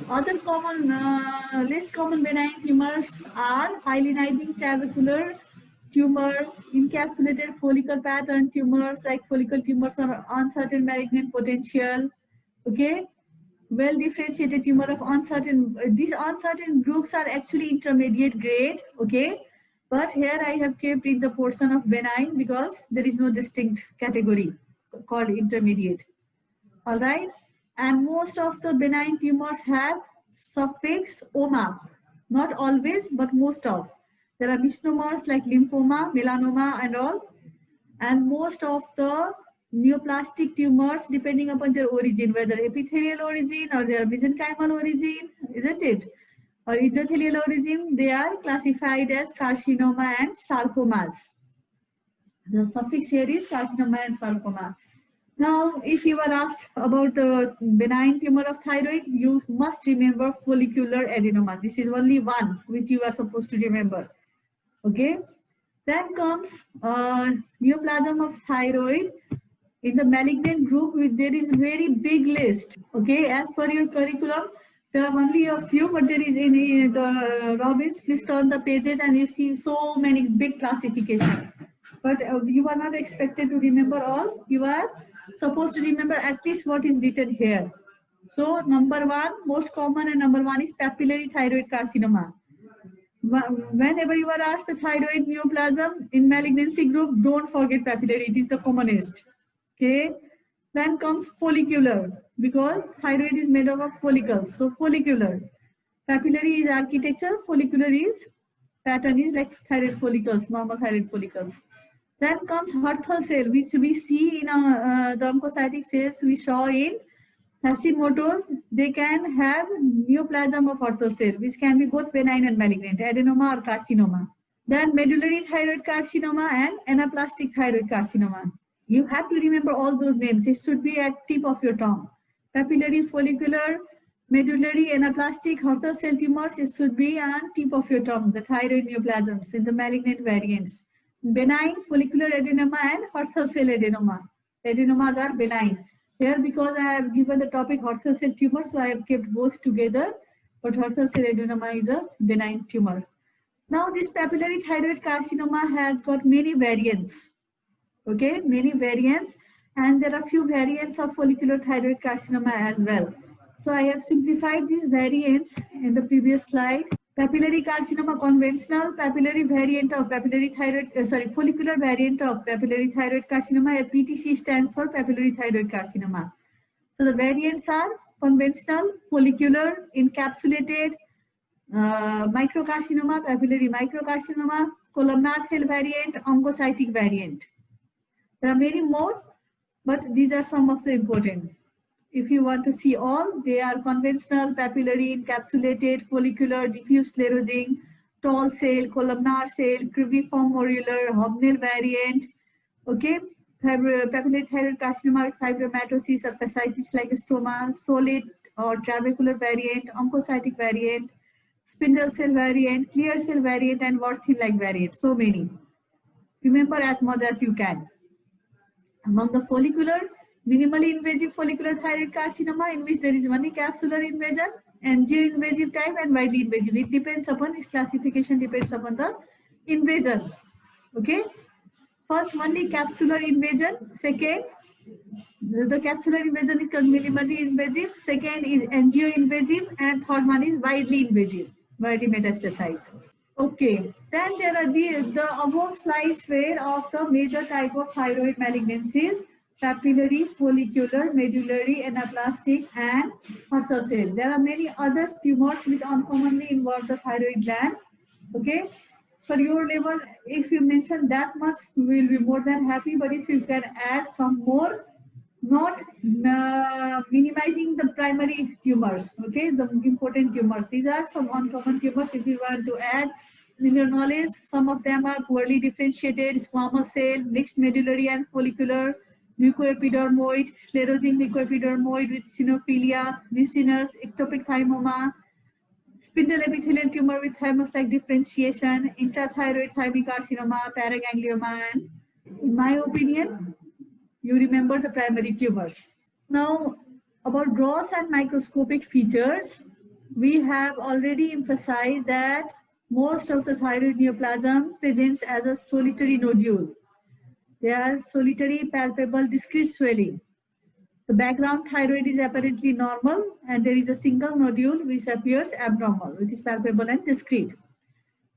Other common, less common benign tumors are hyalinizing trabecular tumor, encapsulated follicle pattern tumors like follicle tumors or uncertain malignant potential. Okay, well differentiated tumor of uncertain. These uncertain groups are actually intermediate grade. Okay, but here I have kept in the portion of benign because there is no distinct category called intermediate. All right, and most of the benign tumors have suffix oma. Not always, but most of. There are misnomers like lymphoma, melanoma, and all. And most of the neoplastic tumors, depending upon their origin, whether epithelial origin or their mesenchymal origin, isn't it? or endothelial origin, they are classified as carcinoma and sarcomas. The suffix here is carcinoma and sarcoma. Now, if you are asked about the benign tumor of thyroid, you must remember follicular adenoma. This is only one which you are supposed to remember. Okay. Then comes neoplasm of thyroid. In the malignant group, there is very big list. Okay, as per your curriculum, there are only a few, but there is in the Robbins. Please turn the pages and you see so many big classification. But you are not expected to remember all. You are supposed to remember at least what is written here. So number one, most common and number one is papillary thyroid carcinoma. Whenever you are asked the thyroid neoplasm in malignancy group, don't forget papillary. It is the commonest. Okay. Then comes follicular, because thyroid is made up of follicles. So follicular. Papillary is architecture. Follicular is pattern is like thyroid follicles, normal thyroid follicles. Then comes Hurther cell, which we see in the oncocytic cells we saw in Hashimoto's. They can have neoplasm of Hurther cell, which can be both benign and malignant, adenoma or carcinoma. Then medullary thyroid carcinoma and anaplastic thyroid carcinoma. You have to remember all those names. It should be at tip of your tongue. Papillary, follicular, medullary, anaplastic, Hurther cell tumors, it should be on tip of your tongue, the thyroid neoplasms in the malignant variants. Benign, follicular adenoma and Hurther cell adenoma. Adenomas are benign. Here, because I have given the topic Hurther cell tumor, so I have kept both together, but Hurther cell adenoma is a benign tumor. Now, this papillary thyroid carcinoma has got many variants. Okay, many variants, and there are few variants of follicular thyroid carcinoma as well. So I have simplified these variants in the previous slide. Papillary carcinoma conventional, papillary variant of papillary thyroid, follicular variant of papillary thyroid carcinoma. PTC stands for papillary thyroid carcinoma. So the variants are conventional, follicular, encapsulated, microcarcinoma, papillary microcarcinoma, columnar cell variant, oncocytic variant. There are many more, but these are some of the important. If you want to see all, they are conventional, papillary, encapsulated, follicular, diffuse sclerosing, tall cell, columnar cell, cribriform morular, Hobnail variant. Okay, papillary thyroid carcinoma with fibromatosis or fasciitis like stroma, solid or trabecular variant, oncocytic variant, spindle cell variant, clear cell variant, and Warthin-like variant. So many. Remember as much as you can. Among the follicular, minimally invasive follicular thyroid carcinoma, in which there is only capsular invasion, angio-invasive type, and widely invasive. It depends upon, its classification depends upon the invasion. Okay. First, only capsular invasion. Second, the capsular invasion is called minimally invasive. Second is angio-invasive, and third one is widely invasive, widely metastasized. Okay, then there are the above slides were of the major type of thyroid malignancies: papillary, follicular, medullary, anaplastic, and Hurther cell. There are many other tumors which uncommonly involve the thyroid gland. Okay, for your level, if you mention that much, we will be more than happy. But if you can add some more, not minimizing the primary tumors, okay, the important tumors. These are some uncommon tumors. If you want to add in your knowledge, some of them are poorly differentiated, squamous cell, mixed medullary and follicular, mucoepidermoid, sclerosing mucoepidermoid with xenophilia, mucinous, ectopic thymoma, spindle epithelial tumor with thymus-like differentiation, intrathyroid thymic carcinoma, paraganglioma, and in my opinion, you remember the primary tumors. Now, about gross and microscopic features, we have already emphasized that most of the thyroid neoplasm presents as a solitary nodule. They are solitary, palpable, discrete swelling. The background thyroid is apparently normal, and there is a single nodule which appears abnormal, which is palpable and discrete.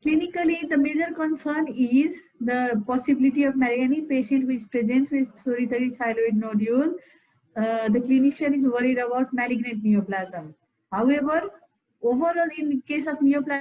Clinically, the major concern is the possibility of any patient which presents with solitary thyroid nodule. The clinician is worried about malignant neoplasm. However, overall, in case of neoplasm,